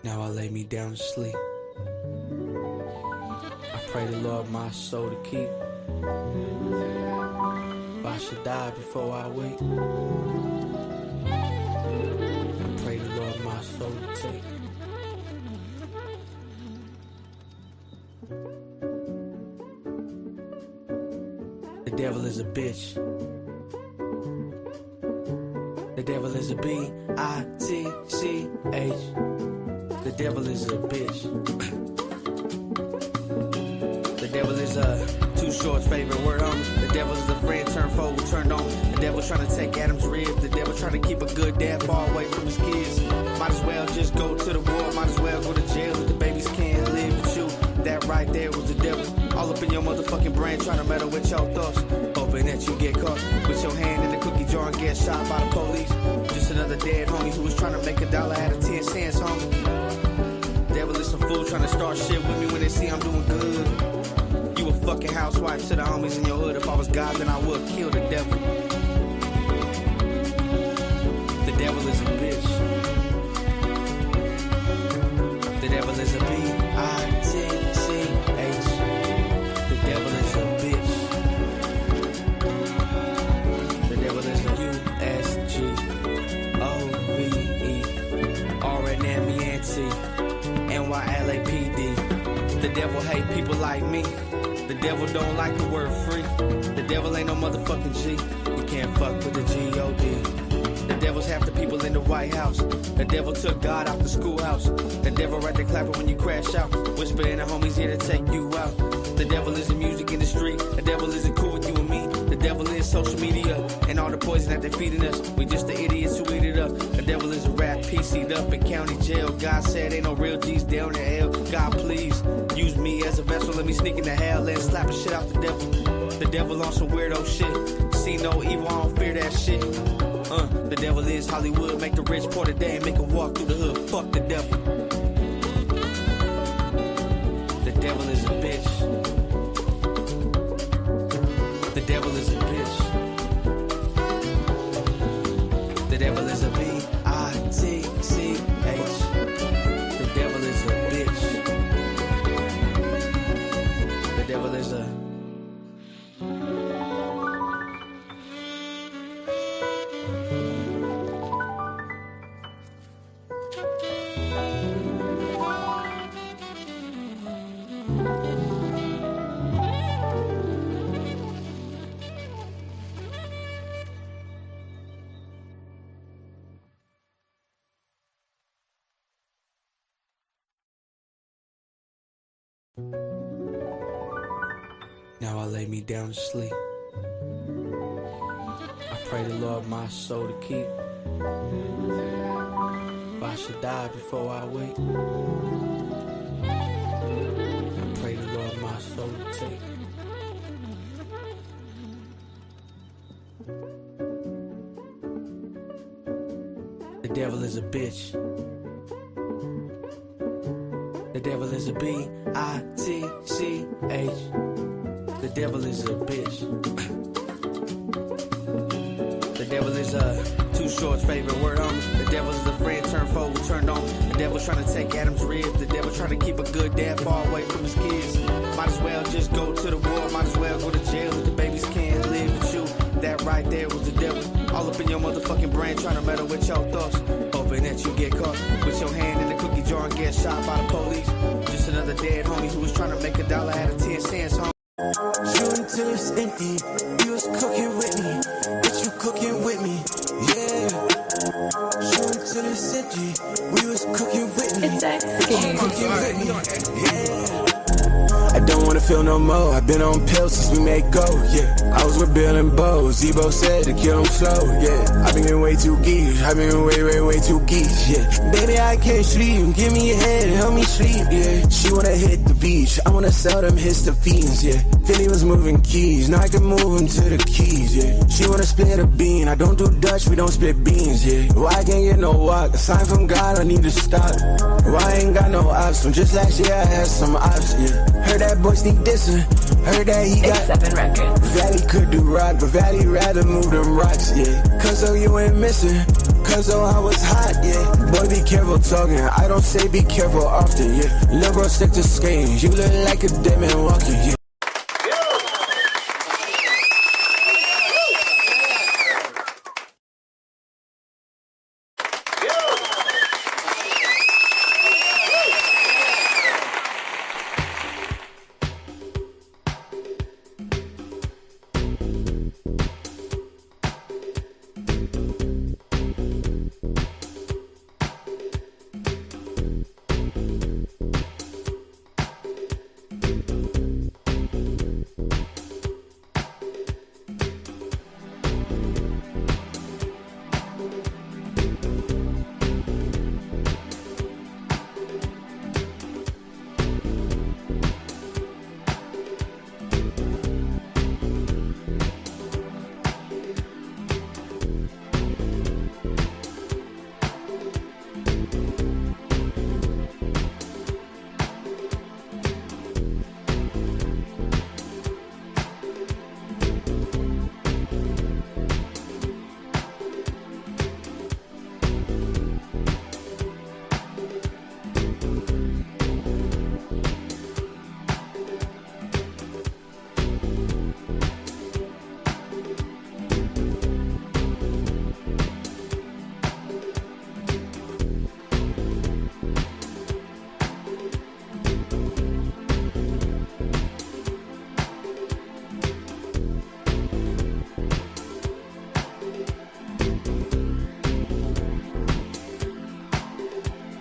Now I lay me down to sleep. I pray the Lord my soul to keep. If I should die before I wake, I pray the Lord my soul to take. The devil is a bitch. The devil is a B-I-T-C-H. The devil is a bitch. The devil is a Too Short's favorite word on. The devil is a friend turned foe turned on. The devil trying to take Adam's rib. The devil trying to keep a good dad far away from his kids. Might as well just go to the war. Might as well go to jail if the babies can't live with you. That right there was the devil. All up in your motherfucking brain trying to meddle with your thoughts. Hoping that you get caught with your hand in the cookie jar and get shot by the police. Just another dead homie who was trying to make $1 out of 10 cents, homie. Devil is some fool trying to start shit with me when they see I'm doing good. You a fucking housewife to the homies in your hood. If I was God, then I would kill the devil. The devil is a bitch. The devil is a B-I-T-C-H. The devil is a bitch. The devil is a U-S-G-O-V-E. R-N-M-E-N-T. NYLAPD. The devil hate people like me. The devil don't like the word free. The devil ain't no motherfucking G. You can't fuck with the G-O-D. The devil's half the people in the White House. The devil took God out the schoolhouse. The devil right there clapping when you crash out. Whisper in the homies here to take you out. The devil is the music industry. The devil isn't cool with you and me. The devil is social media and all the poison that they're feeding us. We just the idiots who eat it up. The devil is a rat PC'd up in county jail. God said ain't no real G's down in hell. God please use me as a vessel. Let me sneak into hell and slap the shit out the devil. The devil on some weirdo shit. See no evil, I don't fear that shit. The devil is Hollywood. Make the rich poor today and make them walk through the hood. Fuck the devil. The devil is a bitch. The devil is a bitch. The devil is a B-I-T-C-H. The devil is a bitch. The devil is a... Now I lay me down to sleep. I pray the Lord my soul to keep. If I should die before I wake, I pray the Lord my soul to take. The devil is a bitch. The devil is a B-I-T-C-H. The devil is a bitch. The devil is a Too Short's favorite word on. The devil is a friend turned foe turned on. The devil trying to take Adam's rib. The devil trying to keep a good dad far away from his kids. Might as well just go to the war. Might as well go to jail if the babies can't live with you. That right there was the devil. All up in your motherfucking brain trying to meddle with your thoughts. Hoping that you get caught with your hand in the cookie jar and get shot by the police. Just another dead homie who was trying to make $1 out of 10 cents, homie. Shooting till it's empty. You was cooking with me. Bitch, you cooking with me. Yeah. Shooting till it's empty. We was cooking with me. It's cooking with me. Yeah. I don't wanna feel no more. I've been on pills since we made go. Yeah. I was with Bill and Bo. Zebo said to kill him slow. Yeah. I've been getting way too geeky. I've been way too geeky. Yeah. Baby, I can't sleep. Give me your head and help me sleep. Yeah. She wanna hit the beach. I wanna sell them histophenes. Yeah. Philly was moving keys. Now I can move them to the keys. Yeah. She wanna split a bean. I don't do Dutch. We don't split beans. Yeah. Why I can't get no walk? A sign from God. I need to stop. Why I ain't got no ops? From just last year I had some ops. Yeah. Heard that boy sneak dissing. Heard that he got 7 records. Valley could do rock, but Valley rather move them rocks, yeah. Cause though you ain't missing, cause oh I was hot, yeah. Boy be careful talking, I don't say be careful often, yeah. Lil' bro stick to skating, you look like a dead man walking, yeah.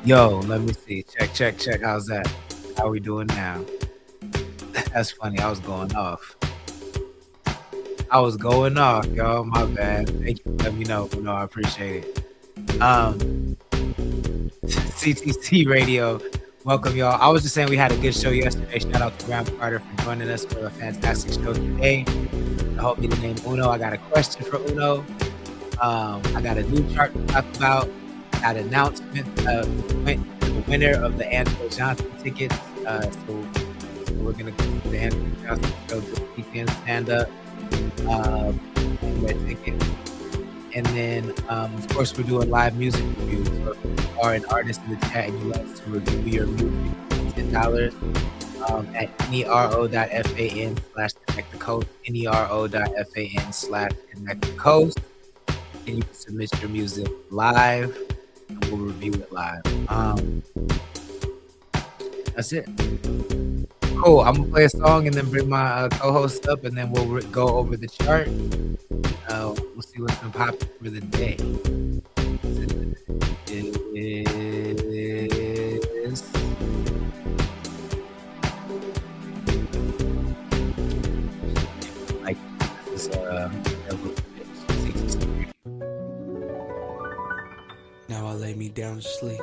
Yo, let me see. Check. How's that? How we doing now? That's funny. I was going off, y'all. My bad. Thank you for letting me know. No, I appreciate it. CTC Radio. Welcome, y'all. I was just saying we had a good show yesterday. Shout out to Graham Carter for joining us for a fantastic show today. I hope you name Uno. I got a question for Uno. I got a new chart to talk about. Got an announcement of the winner of the Andrew Johnson tickets. So we're gonna go to the Andrew Johnson show this weekend, stand up, that ticket. And then, of course, we're doing live music reviews. So if you are an artist in the chat and you like to review your music, $10 at nero.fan/connectthecoast, nero.fan/connectthecoast. And you can submit your music live, and we'll review it live. That's it. Cool. I'm gonna play a song and then bring my co-host up, and then we'll go over the chart. We'll see what's been popping for the day. It is like this Now I lay me down to sleep.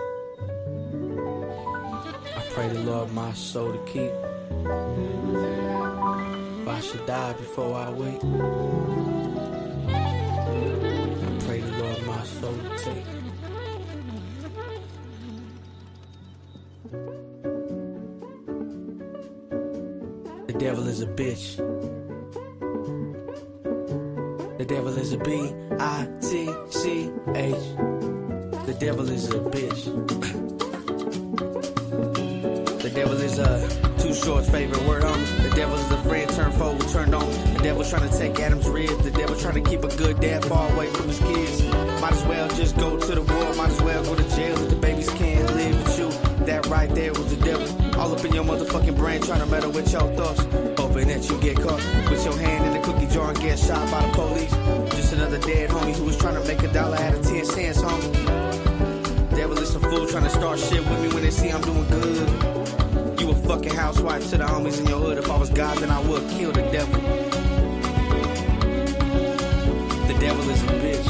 I pray the Lord my soul to keep. But I should die before I wake. I pray the Lord my soul to take. The devil is a bitch. The devil is a B-I-T-C-H. The devil is a bitch. The devil is a Too Short's favorite word on me. The devil is a friend turned foe turned on. The devil trying to take Adam's rib. The devil trying to keep a good dad far away from his kids. Might as well just go to the war. Might as well go to jail if the babies can't live with you. That right there was the devil. All up in your motherfucking brain trying to meddle with your thoughts. Hoping that you get caught with your hand in the cookie jar and get shot by the police. Just another dead homie who was trying to make $1 out of 10 cents, homie. Devil is a fool trying to start shit with me when they see I'm doing good. You a fucking housewife to the homies in your hood. If I was God, then I would kill the devil. The devil is a bitch.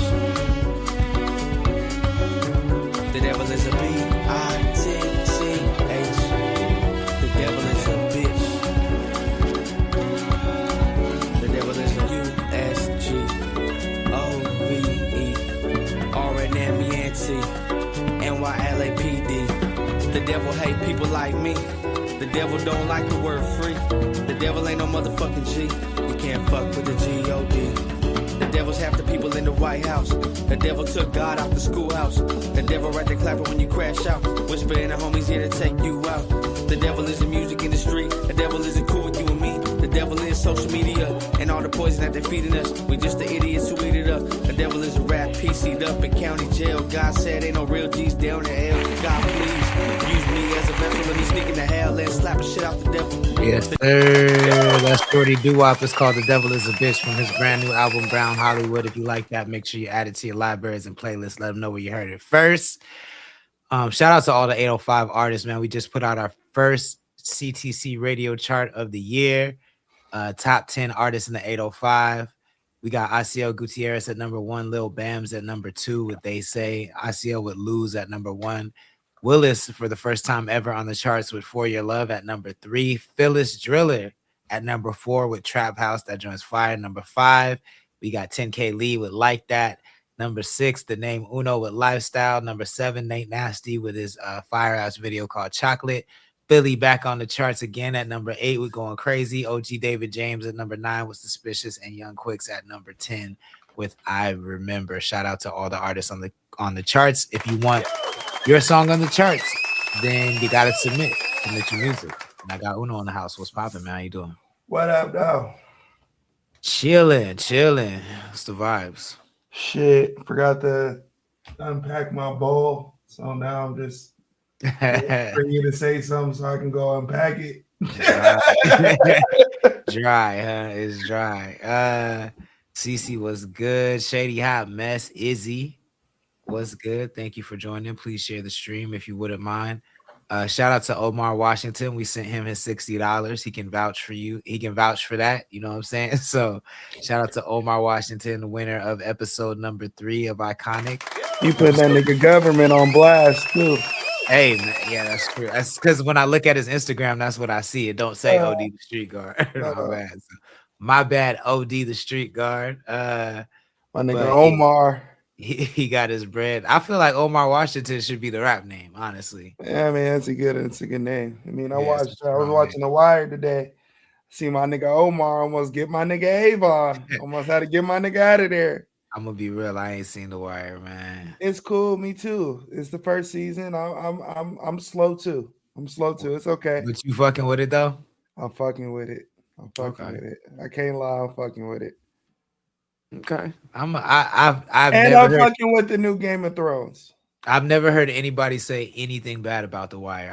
The devil is a B-I-T-C-H. The devil is a bitch. The devil is a U-S-G-O-V-E. R-N-M-E-N-T-N-Y-L-A-P-D. The devil hate people like me. The devil don't like the word free. The devil ain't no motherfucking G. You can't fuck with the G-O-D. The devil's half the people in the White House. The devil took God out the schoolhouse. The devil right there clapping when you crash out. Whispering the homies here to take you out. The devil is the music in the street. The devil isn't cool with you and me. The devil is social media and all the poison that they're feeding us. We just the idiots who eat it up. The devil is a rap PC'd up in county jail. God said ain't no real G's down in hell. God please use me as a vessel. Let me sneak into hell and slap a shit out the devil. Yes, sir. That's Shorty Doo-Wop. It's called The Devil Is a Bitch from his brand new album, Brown Hollywood. If you like that, make sure you add it to your libraries and playlists. Let them know where you heard it first. Shout out to all the 805 artists, man. We just put out our first CTC radio chart of the year. Top 10 artists in the 805. We got ICL Gutierrez at number 1, Lil Bams at number 2 with They Say, ICL with Lose at number 1, Willis for the first time ever on the charts with For Your Love at number 3, Phyllis Driller at number 4 with Trap House, that joins fire. Number 5, we got 10K Lee with Like That. Number 6, the name Uno with Lifestyle. Number 7, Nate Nasty with his fire-ass video called Chocolate. Philly back on the charts again at number 8 with Going Crazy. OG David James at number 9 with Suspicious, and Young Quicks at number 10 with I Remember. Shout out to all the artists on the charts. If you want your song on the charts, then you gotta submit your music. And I got Uno in the house. What's popping, man? How you doing? What up, though? Chilling. What's the vibes? Shit, forgot to unpack my bowl, so now I'm just for you to say something so I can go unpack it. Dry, huh? It's dry. Cece was good. Shady Hot Mess. Izzy was good. Thank you for joining. Please share the stream if you wouldn't mind. Shout out to Omar Washington. We sent him his $60. He can vouch for you. He can vouch for that. You know what I'm saying? So shout out to Omar Washington, the winner of episode number 3 of Iconic. You put that nigga government on blast too. Hey, man, yeah, that's true. That's because when I look at his Instagram, that's what I see. It don't say OD the Street Guard. My bad, OD the Street Guard. My nigga Omar. He got his bread. I feel like Omar Washington should be the rap name, honestly. Yeah, man, it's a good name. I mean, I was watching The Wire today. See my nigga Omar almost get my nigga Avon. Almost had to get my nigga out of there. I'm gonna be real. I ain't seen The Wire, man. It's cool. Me too. It's the first season. I'm slow too. It's okay. But you fucking with it though? I'm fucking with it. With it. I can't lie. I'm fucking with it. Okay. I'm fucking with the new Game of Thrones. I've never heard anybody say anything bad about The Wire.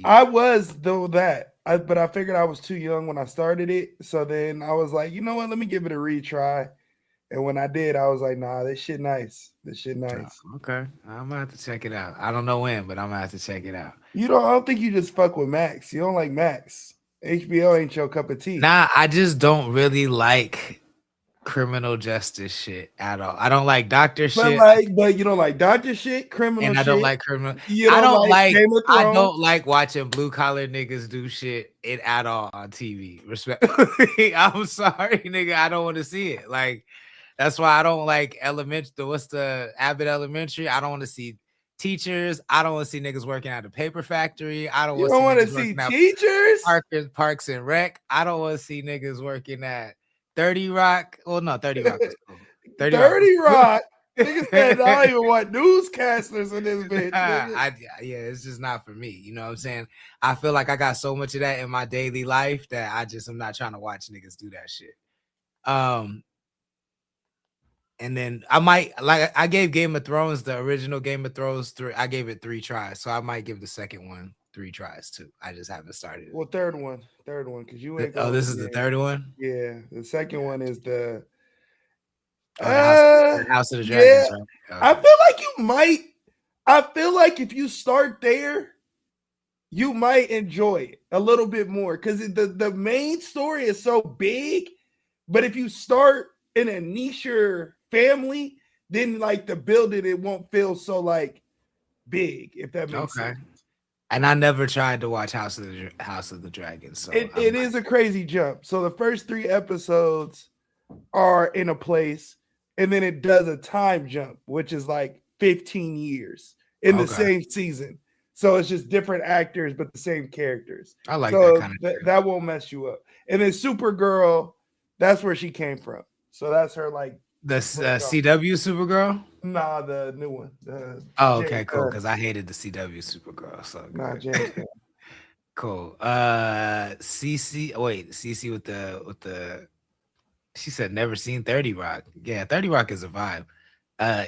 I was though that. But I figured I was too young when I started it. So then I was like, you know what? Let me give it a retry. And when I did, I was like, nah, this shit nice. Okay. I'm gonna have to check it out. I don't know when, but I'm gonna have to check it out. I don't think you just fuck with Max. You don't like Max. HBO ain't your cup of tea. Nah, I just don't really like criminal justice shit at all. I don't like doctor shit. But you don't like doctor shit, criminal shit. And I don't like criminal. I don't like watching blue collar niggas do shit at all on TV. Respectfully. I'm sorry, nigga. I don't want to see it. Like, that's why I don't like what's the Abbott Elementary? I don't want to see teachers. I don't want to see niggas working at a paper factory. I don't want to see teachers. Parks and Rec. I don't want to see niggas working at 30 Rock. Well, no, 30 Rock is cool. 30 Rock. Niggas said I don't even want newscasters in this bitch. Yeah, it's just not for me. You know what I'm saying? I feel like I got so much of that in my daily life that I'm not trying to watch niggas do that shit. And then I gave Game of Thrones, the original Game of Thrones, I gave it 3 tries. So I might give the second one 3 tries too. I just haven't started it. Well, third one, because you ain't. This is the third one? Yeah. The second one is the House of the Dragons. Yeah. Right? Okay. I feel like if you start there, you might enjoy it a little bit more because the main story is so big. But if you start in a niche family, then like the building, it won't feel so like big, if that makes sense. And I never tried to watch House of the Dragons. So it is a crazy jump. So the first 3 episodes are in a place, and then it does a time jump, which is like 15 years in the same season. So it's just different actors, but the same characters. I like that kind of that won't mess you up. And then Supergirl, that's where she came from. So that's her like the CW Supergirl. Nah, the new one. Oh, okay, cool. Because I hated the CW Supergirl. So nah, James. Cool. CC. Wait, CC with the. She said never seen 30 Rock. Yeah, 30 Rock is a vibe.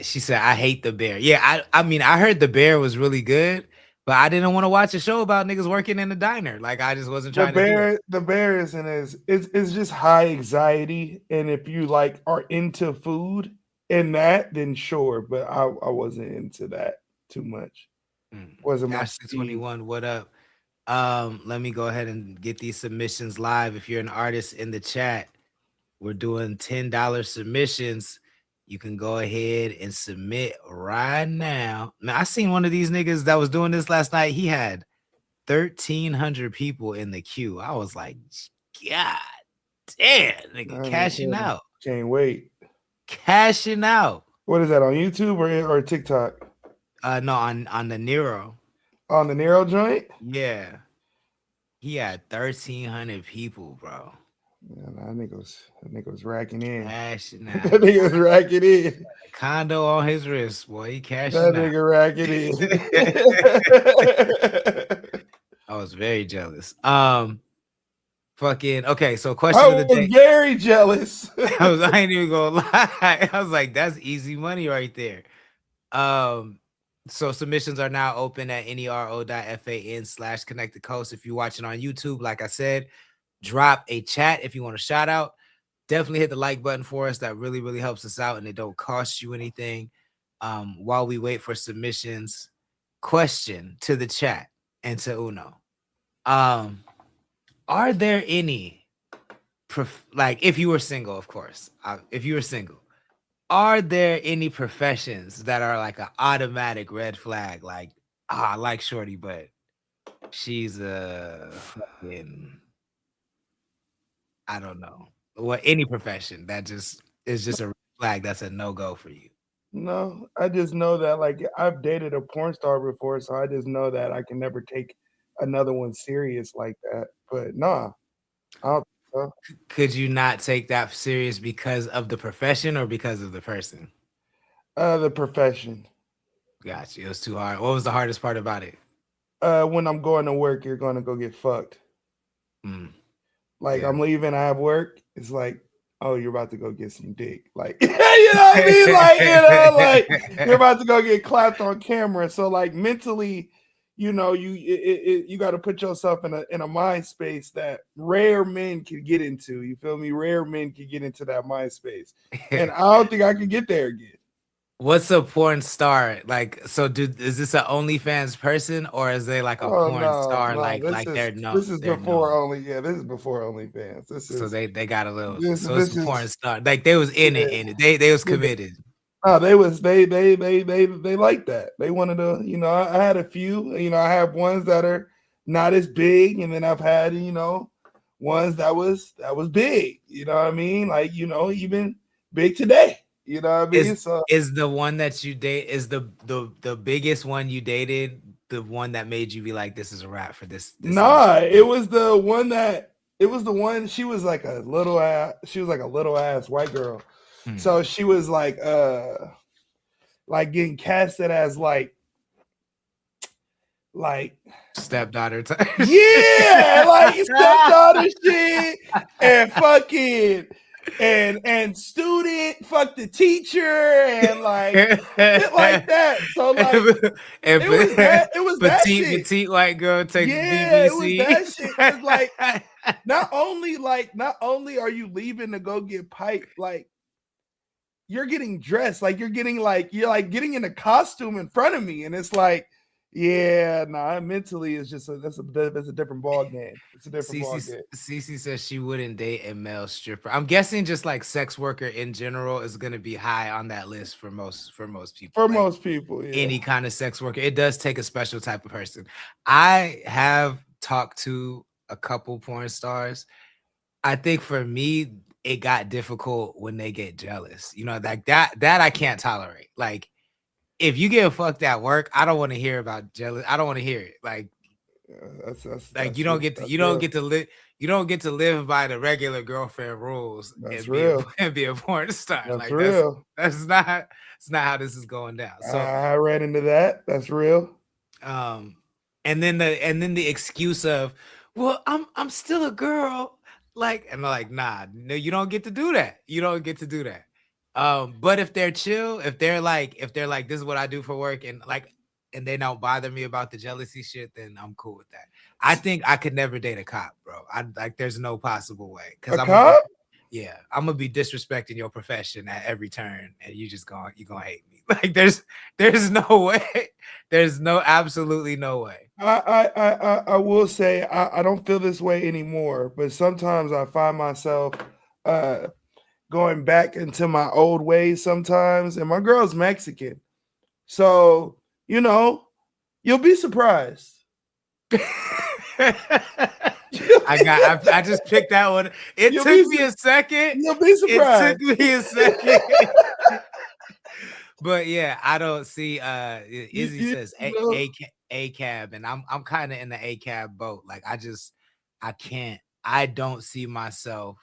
She said I hate the Bear. Yeah, I mean I heard the Bear was really good, but I didn't want to watch a show about niggas working in a diner. Like I just wasn't trying to do it. The Bear isn't as it's just high anxiety, and if you like are into food and that, then sure. But I wasn't into that too much. Wasn't my 21. What up? Let me go ahead and get these submissions live. If you're an artist in the chat, we're doing $10 submissions. You can go ahead and submit right now. Now, I seen one of these niggas that was doing this last night. He had 1,300 people in the queue. I was like, God damn, nigga, cashing out. Can't wait. Cashing out. What is that, on YouTube or TikTok? No, on the Nero. On the Nero joint? Yeah. He had 1,300 people, bro. Yeah, that nigga was racking in. Cashing out. That nigga was racking in. Condo on his wrist, boy. He cashing that out. Nigga racking in. I was very jealous. Fucking okay. So question of the day. Very jealous. I ain't even gonna lie. I was like, that's easy money right there. So submissions are now open at nero.fan/connectthecoast. If you're watching on YouTube, like I said, drop a chat if you want a shout out. Definitely hit the like button for us. That really, really helps us out, and it don't cost you anything. While we wait for submissions, question to the chat and to Uno. Are there any, like if you were single, of course, if you were single, are there any professions that are like an automatic red flag? Like, I like Shorty, but she's a fucking, I don't know. What any profession that just is just a red flag that's a no-go for you? No, I just know that like I've dated a porn star before, so I just know that I can never take another one serious like that. But nah, I don't think so. Could you not take that serious because of the profession or because of the person? The profession. Gotcha. It was too hard. What was the hardest part about it? When I'm going to work, you're going to go get fucked. Like, yeah. I'm leaving, I have work. It's like, oh, you're about to go get some dick. Like, you know what I mean? Like, you know, like you're about to go get clapped on camera. So, like, mentally, you know, you got to put yourself in a mind space that rare men can get into. You feel me? Rare men can get into that mind space, and I don't think I could get there again. What's a porn star like? So, is this an OnlyFans person, or is they like a porn star? No, like they're known. This is before only. Yeah, this is before OnlyFans. So they got a little. It's a porn star. Like they was in it. They was committed. Oh, they like that. They wanted to. You know, I had a few. You know, I have ones that are not as big, and then I've had ones that was big. You know what I mean? Like even big today. You know what I mean? Is the one that you date is the biggest one you dated the one that made you be like, this is a wrap for this? Nah, it was the one she was like a little ass white girl. So she was like getting casted as like stepdaughter type. Yeah, like stepdaughter shit and fucking and student fuck the teacher and like shit like that. So like it was that shit. Petite white girl takes BBC. It was that shit. It's like not only are you leaving to go get piped, like you're getting dressed, like you're getting in a costume in front of me, and it's like, yeah, mentally it's just that's a different ball game. It's a different ball game. Cece says she wouldn't date a male stripper. I'm guessing just like sex worker in general is going to be high on that list for most people. Most people, yeah. Any kind of sex worker, it does take a special type of person. I have talked to a couple porn stars. I think for me, it got difficult when they get jealous. You know, like that I can't tolerate. Like, if you get fucked at work, I don't want to hear about jealous. I don't want to hear it. Like, That's like you don't get to live by the regular girlfriend rules That's and real. be a porn star. That's like real. That's not how this is going down. So I ran into that. That's real. and then the excuse of, well, I'm still a girl. Like, and I'm like, nah, no, you don't get to do that. You don't get to do that. But if they're chill, if they're like, this is what I do for work, and they don't bother me about the jealousy shit, then I'm cool with that. I think I could never date a cop, bro. There's no possible way. Because I'm gonna be disrespecting your profession at every turn, and you're gonna hate me. Like there's no way. There's absolutely no way. I will say I don't feel this way anymore, but sometimes I find myself going back into my old ways sometimes, and my girl's Mexican. So, you'll be surprised. I just picked that one. It took me a second. You'll be surprised. It took me a second. But yeah, I don't see Izzy says a cab, and I'm kind of in the a cab boat. Like I don't see myself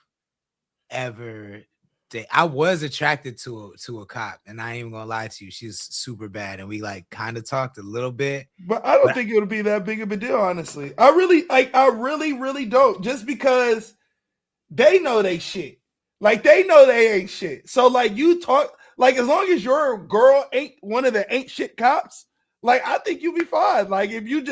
ever date. I was attracted to a cop, and I ain't even gonna lie to you, she's super bad, and we like kind of talked a little bit. But I don't think it would be that big of a deal, honestly. I really don't. Just because they know they shit. Like they know they ain't shit. So like you talk. Like, as long as your girl ain't one of the ain't shit cops, like, I think you'll be fine. Like, if you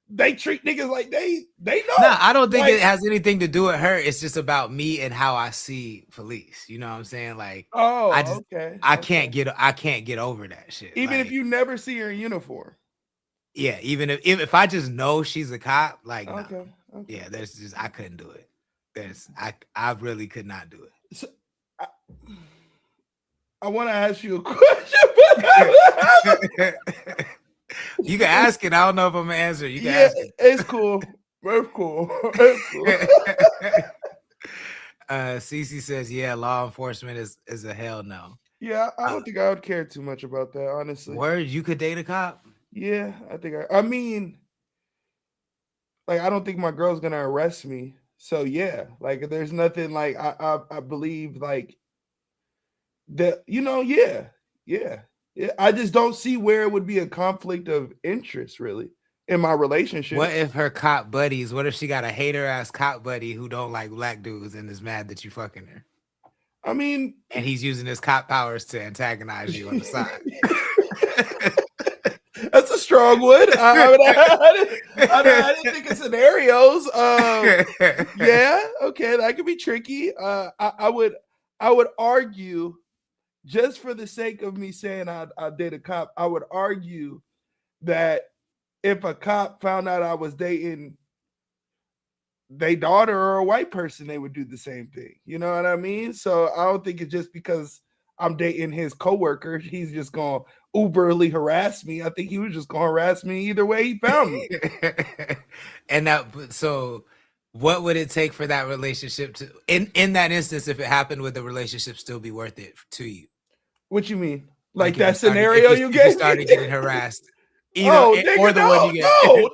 they treat niggas like they know. Nah, I don't think it has anything to do with her. It's just about me and how I see police. You know what I'm saying? Like, I can't get over that shit. Even like, if you never see her in uniform. Yeah, even if I just know she's a cop, like, okay. Yeah, I couldn't do it. I really could not do it. So, I want to ask you a question. You can ask it. I don't know if I'm gonna answer. You can ask it. It's cool. It's cool. Cece says, "Yeah, law enforcement is a hell no." Yeah, I don't think I would care too much about that, honestly. Word, you could date a cop? Yeah, I think. I mean, like, I don't think my girl's gonna arrest me. So yeah, like, there's nothing like I believe like. That yeah. I just don't see where it would be a conflict of interest really in my relationship. What if her cop buddies? What if she got a hater ass cop buddy who don't like black dudes and is mad that you fucking her? I mean, and he's using his cop powers to antagonize you on the side. That's a strong one. I didn't think of scenarios. Yeah, okay, that could be tricky. I would argue. Just for the sake of me saying I date a cop, I would argue that if a cop found out I was dating their daughter or a white person, they would do the same thing. You know what I mean? So I don't think it's just because I'm dating his coworker, he's just going to uberly harass me. I think he was just going to harass me either way he found me. So what would it take for that relationship to, in that instance, if it happened, would the relationship still be worth it to you? What you mean? Like that scenario you gave? You started getting harassed. Or the one you get. No.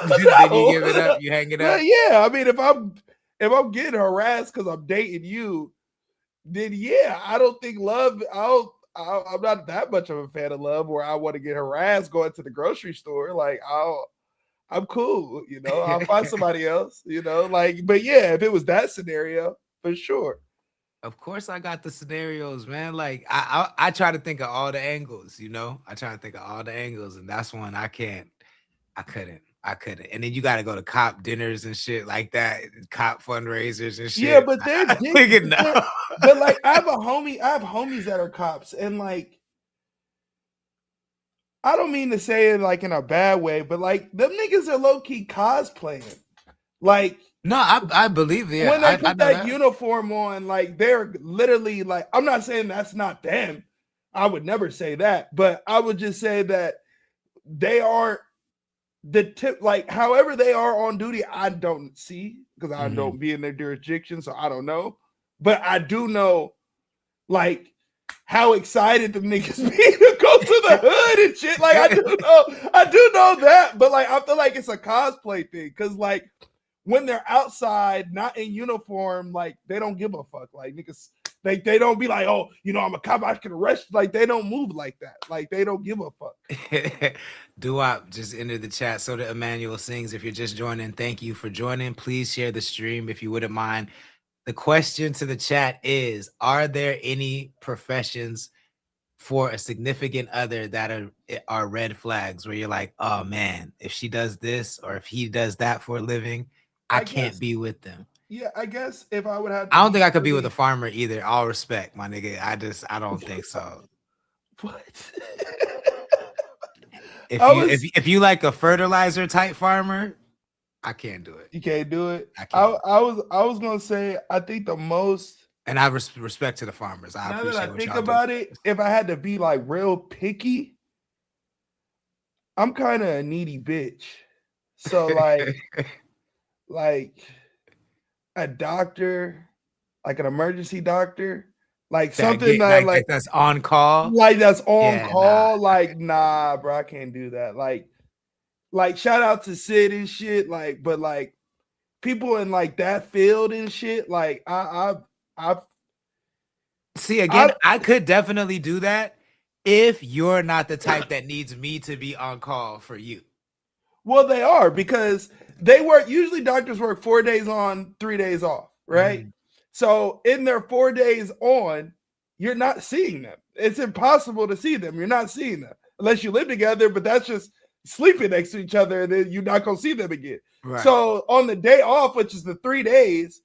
Then you give it up. You hang it up. Yeah, I mean, if I'm getting harassed because I'm dating you, then yeah, I don't think love. I'm not that much of a fan of love where I want to get harassed going to the grocery store. Like I'm cool, I'll find somebody else, like, but yeah, if it was that scenario, for sure. Of course I got the scenarios, man. Like I try to think of all the angles, I try to think of all the angles, and that's one I couldn't. And then you got to go to cop dinners and shit like that, cop fundraisers and shit. Yeah, but but like I have homies that are cops, and like, I don't mean to say it like in a bad way, but like them niggas are low key cosplaying. Like, no, I believe it. When they put that uniform on, like they're literally like, I'm not saying that's not them. I would never say that, but I would just say that they are the tip, like however they are on duty. I don't see because I don't be in their jurisdiction, so I don't know. But I do know, like, how excited the niggas be to go to the hood and shit. Like I do know that, but like I feel like it's a cosplay thing because like when they're outside, not in uniform, like they don't give a fuck. Like niggas, they don't be like, oh, you know, I'm a cop, I can arrest. Like they don't move like that. Like they don't give a fuck. Duop just entered the chat. So that Emmanuel sings. If you're just joining, thank you for joining. Please share the stream if you wouldn't mind. The question to the chat is: are there any professions for a significant other that are red flags where you're like, oh man, if she does this or if he does that for a living, I can't be with them? Yeah, I guess if I would have I don't think I could be with a farmer either. All respect, my nigga. I don't think so. What? If you like a fertilizer type farmer, I can't do it. You can't do it. I was gonna say I think the most, and I respect to the farmers. I appreciate that I think about it. If I had to be like real picky, I'm kind of a needy bitch. So like, like a doctor, like an emergency doctor, like something that's on call, like that's on call. Nah. Like nah, bro, I can't do that. Like shout out to Sid and shit, like, but like people in like that field and shit, like I see again, I could definitely do that if you're not the type that needs me to be on call for you. Well, they are because they work, usually doctors work 4 days on, 3 days off, right? Mm-hmm. So in their 4 days on, you're not seeing them. It's impossible to see them. You're not seeing them unless you live together, but that's just sleeping next to each other and then you're not gonna see them again. Right. So on the day off, which is the 3 days,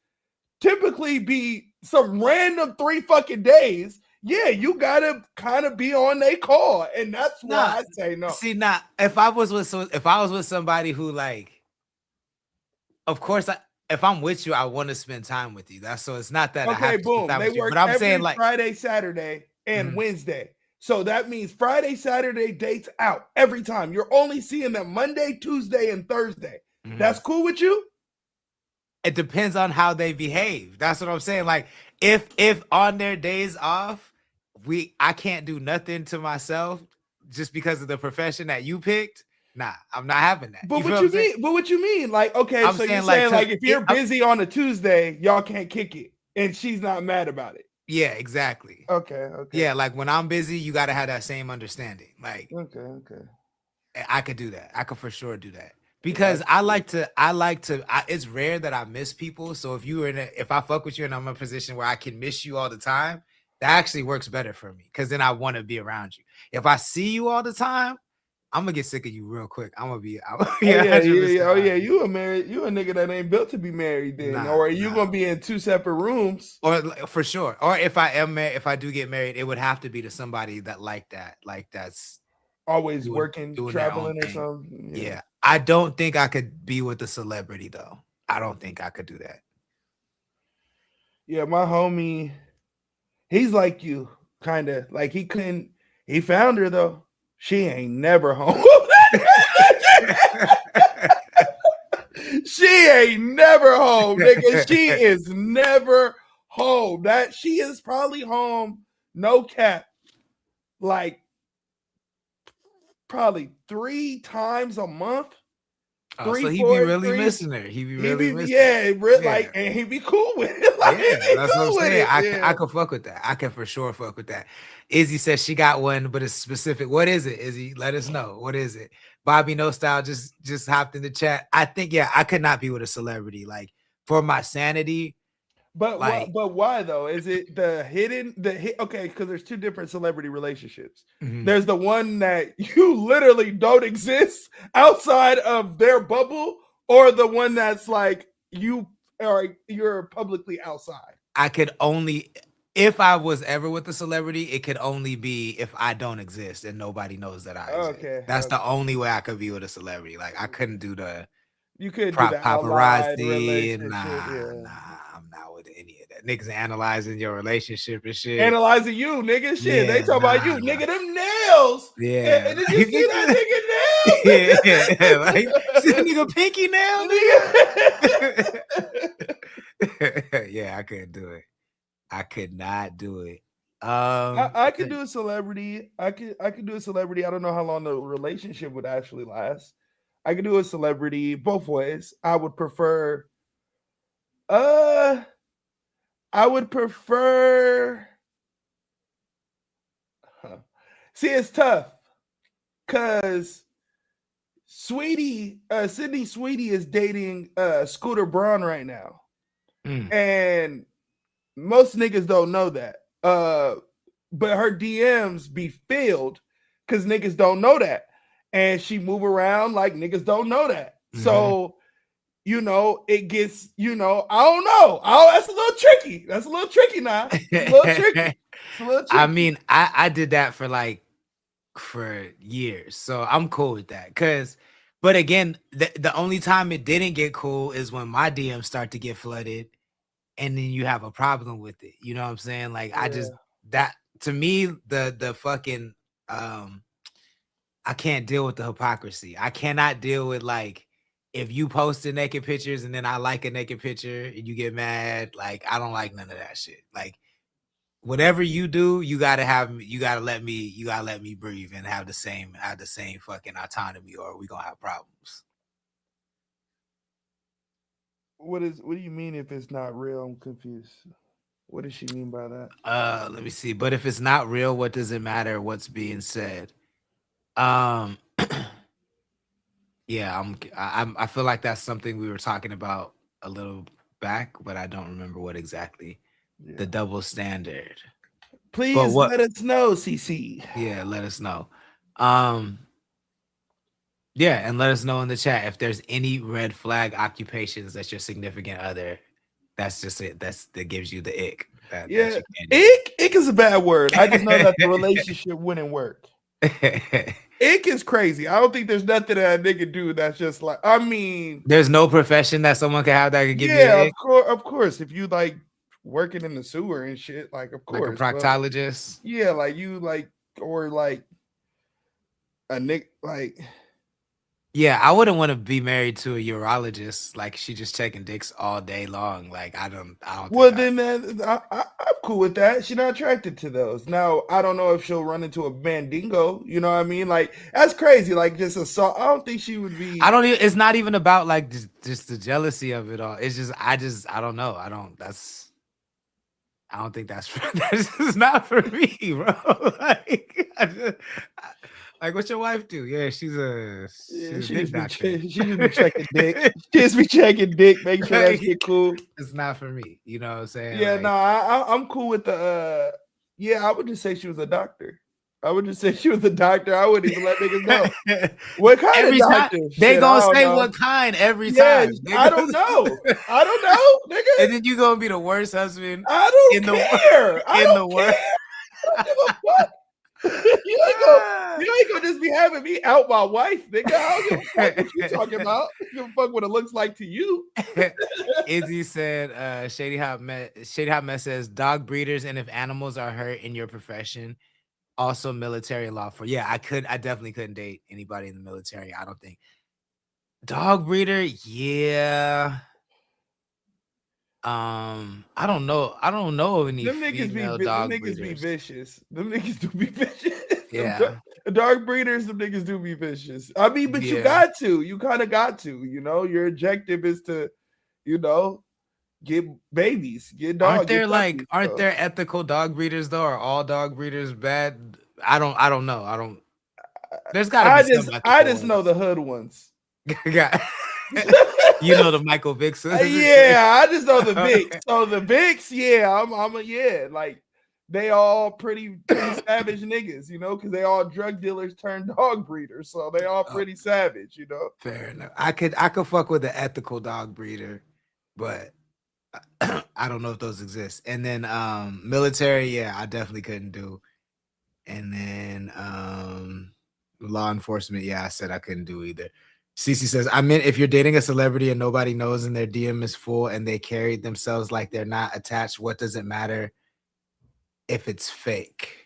typically be some random 3 fucking days. Yeah, you gotta kind of be on their call, and that's why I say no. See, if I was with somebody who like, of course, if I'm with you, I want to spend time with you. That's so it's not that. Okay, boom. They work but I'm saying like Friday, Saturday, and Wednesday. So that means Friday, Saturday dates out every time. You're only seeing them Monday, Tuesday, and Thursday. Mm-hmm. That's cool with you? It depends on how they behave. That's what I'm saying. Like if on their days off, I can't do nothing to myself just because of the profession that you picked. Nah, I'm not having that. But what you mean? Like, okay, so you're saying like if you're busy on a Tuesday, y'all can't kick it, and she's not mad about it. Yeah, exactly. Okay. Yeah, like when I'm busy, you got to have that same understanding. Like, okay. I could do that. I could for sure do that because it's rare that I miss people. So if I fuck with you and I'm in a position where I can miss you all the time, that actually works better for me because then I want to be around you. If I see you all the time, I'm gonna get sick of you real quick. You a nigga that ain't built to be married then, or are you gonna be in 2 separate rooms? Or for sure. Or if I do get married, it would have to be to somebody that like that's always working, traveling or something. Yeah. I don't think I could be with a celebrity though. I don't think I could do that. Yeah, my homie, he's like you, kind of like he found her though. She ain't never home. She ain't never home, nigga. She is never home. That she is probably home, no cap, like probably 3 times a month. So he be really missing her. He be really missing her. Like, and he be cool with it. Like, that's what I'm saying. I can fuck with that. I can for sure fuck with that. Izzy says she got one, but it's specific. What is it, Izzy? Let us know. What is it? Bobby No Style just hopped in the chat. I think, I could not be with a celebrity. Like, for my sanity. But why though? Is it okay, because there's 2 different celebrity relationships. Mm-hmm. There's the one that you literally don't exist outside of their bubble, or the one that's like you're publicly outside. I could only, if I was ever with a celebrity, it could only be if I don't exist and nobody knows that I exist. Okay. That's the only way I could be with a celebrity. Like I couldn't do you could do the paparazzi. Nah. I'm not with any of that. Niggas analyzing your relationship and shit. Analyzing you, nigga. Shit. They talk about you, nigga. Them nails. Yeah. And did you see that nigga nails? Yeah. Like, see the nigga pinky nail, nigga? Yeah, I couldn't do it. I could not do it. I could do a celebrity. I could do a celebrity. I don't know how long the relationship would actually last. I could do a celebrity both ways. I would prefer. I would prefer. See, it's tough because Sydney Sweetie is dating Scooter Braun right now, and most niggas don't know that. But her DMs be filled because niggas don't know that, and she move around like niggas don't know that. So, it gets, I don't know. Oh, that's a little tricky. That's a little tricky now. It's a little tricky. I mean, I did that for years, so I'm cool with that. But again, the only time it didn't get cool is when my DMs start to get flooded, and then you have a problem with it. You know what I'm saying? Like, that to me, the fucking I can't deal with the hypocrisy. I cannot deal with, like, if you posted naked pictures and then I like a naked picture and you get mad. Like, I don't like none of that shit. Like, whatever you do, you gotta let me breathe and have the same fucking autonomy, or we gonna have problems. What do you mean if it's not real? I'm confused. What does she mean by that? Let me see. But if it's not real, what does it matter what's being said? Yeah, I feel like that's something we were talking about a little back, but I don't remember what exactly. Yeah. The double standard. Please let us know, CC. Yeah, let us know. Yeah, and let us know in the chat if there's any red flag occupations that your significant other. That's just it. That gives you the ick. Ick is a bad word. I just know that the relationship wouldn't work. Ick is crazy. I don't think there's nothing that a nigga do that's just like. I mean, there's no profession that someone can have that could give you. Yeah, of course. If you like working in the sewer and shit, like of course, like a proctologist. Yeah, like you or like a nigga like. Yeah, I wouldn't want to be married to a urologist. Like, she just checking dicks all day long. Like, I don't. Well, then I'm cool with that. She's not attracted to those. Now, I don't know if she'll run into a mandingo. You know what I mean? Like, that's crazy. Like, just assault. I don't think she would be. It's not even about like just the jealousy of it all. It's just I don't know. I don't think that's just not for me, bro. Like, what's your wife do? Yeah, she's a dick doctor. She just be checking dick. She just be checking dick, make sure that shit cool. It's not for me. You know what I'm saying? Yeah, like, I'm cool with the. Yeah, I would just say she was a doctor. I would just say she was a doctor. I wouldn't even let niggas know. What kind of doctor? They gonna say what kind every time. I don't know. Nigga. And then you gonna be the worst husband. I don't care. I don't give a fuck. You ain't gonna just be having me out my wife, nigga. I don't give a fuck what you talking about. I don't give a fuck what it looks like to you. Izzy said, Shady Hot Mess says, dog breeders, and if animals are hurt in your profession, also military law for. Yeah, I definitely couldn't date anybody in the military. I don't think. Dog breeder, yeah. I don't know of any female dog breeders. Them niggas be vicious. Them niggas do be vicious. Yeah. Dog breeders, them niggas do be vicious. I mean, but you got to. You kind of got to. You know, your objective is to, get babies, get dogs. Aren't there ethical dog breeders though? Are all dog breeders bad? I don't know. There's gotta be some. I just know the hood ones. You know the Michael Vicks. Yeah, I just know the Vicks. So the Vicks, like they all pretty savage niggas, because they all drug dealers turned dog breeders. So they all pretty savage, Fair enough. I could fuck with the ethical dog breeder, but I don't know if those exist. And then military, I definitely couldn't do. And then law enforcement, I said I couldn't do either. Cece says, I meant if you're dating a celebrity and nobody knows and their DM is full and they carried themselves like they're not attached, what does it matter if it's fake?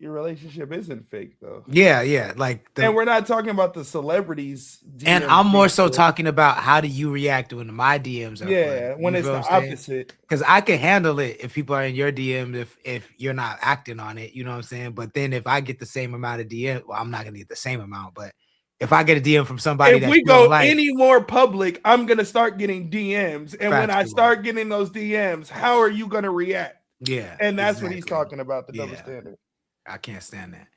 your relationship isn't fake though. Yeah. Like, and we're not talking about the celebrities. And I'm more so talking about how do you react when my DMs are flooded. When it's the opposite. Because I can handle it if people are in your DMs if you're not acting on it, you know what I'm saying? But then if I get the same amount of DM, well, I'm not gonna get the same amount, but if I get a DM from somebody if we go any more public, I'm gonna start getting DMs. And when I start getting those DMs, how are you gonna react? Yeah. And that's what he's talking about, the double standard. I can't stand that.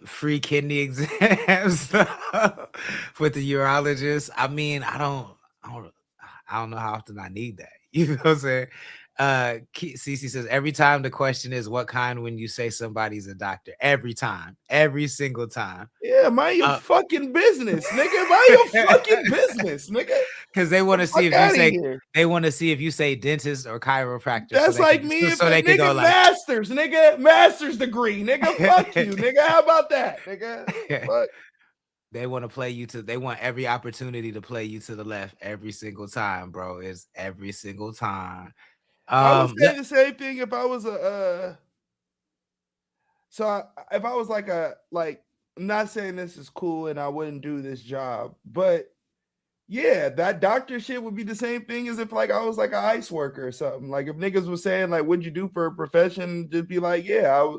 Free kidney exams with the urologist. I mean, I don't know how often I need that. You know what I'm saying? Cece says every time the question is what kind when you say somebody's a doctor. Every time, every single time. Yeah, mind your fucking business, nigga. Mind your fucking business, nigga. Because they want to see if you say dentist or chiropractor. That's so like me if so they can go like master's degree, nigga. Fuck you, nigga. How about that, nigga? Fuck. They want to play you they want every opportunity to play you to the left every single time, bro. It's every single time. I would say the same thing if I was if I was like I'm not saying this is cool and I wouldn't do this job, but yeah, that doctor shit would be the same thing as if like I was like an ice worker or something. Like if niggas was saying like, what'd you do for a profession? Just be like, yeah,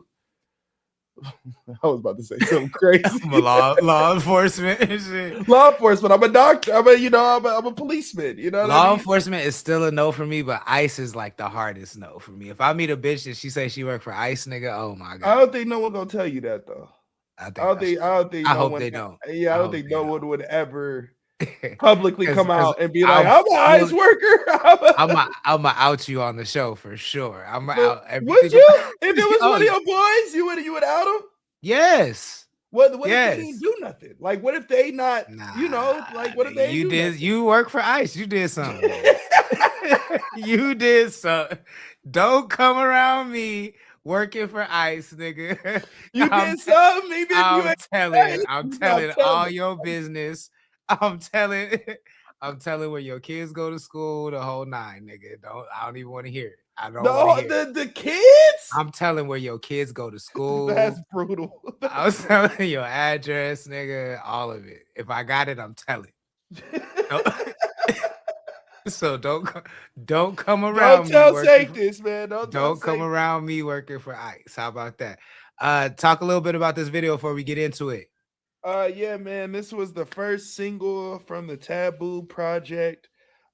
I was about to say something crazy. I'm a law enforcement and shit. Law enforcement. I'm a doctor. I'm a policeman. You know. Law enforcement is still a no for me, but ICE is like the hardest no for me. If I meet a bitch and she say she work for ICE, nigga, oh my god. I don't think no one gonna tell you that though. I don't think. I hope they don't. Yeah, I don't think no one would ever publicly come out and be like, I'm an ICE worker. I'm gonna out you on the show for sure. I'm out. Would you? If it was one of your boys, you would out them? Yes. What if they didn't do nothing? Like, what if they not? What if they? You work for ICE. You did something. You did something. Don't come around me working for ICE, nigga. You did something. Maybe I'm telling all your business. I'm telling where your kids go to school, the whole nine, nigga. I don't even want to hear it. I don't want to hear the kids? I'm telling where your kids go to school. That's brutal. I was telling your address, nigga, all of it. If I got it, I'm telling. So don't come around. Don't tell Safe this, man. Don't come around me working for ICE. How about that? Talk a little bit about this video before we get into it. Yeah, man, this was the first single from the Taboo project.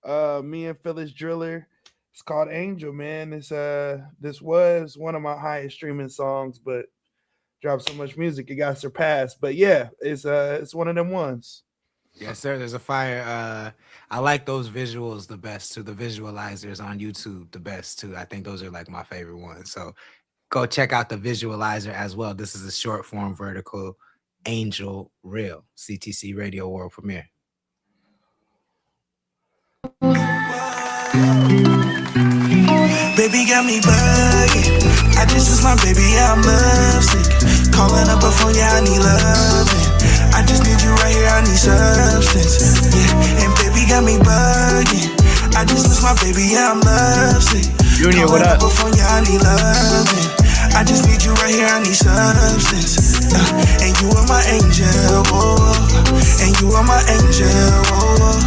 Me and Phyllis Driller. It's called Angel, man. This was one of my highest streaming songs, but dropped so much music it got surpassed. But yeah, it's one of them ones. Yes, sir. There's a fire. I like those visuals the best too. The visualizers on YouTube the best too. I think those are like my favorite ones. So go check out the visualizer as well. This is a short form vertical. Angel Real, CTC Radio World Premiere. Baby got me bugging. I just was my baby, yeah, I'm lovesick. Calling up a phone, yeah, I need loving. I just need you right here, I need substance. Yeah, and baby got me bugging. I just was my baby, yeah, I'm lovesick. Junior, what up? Calling up a phone, yeah, I need loving. I just need you right here, I need substance. And you are my angel, oh. And you are my angel, oh.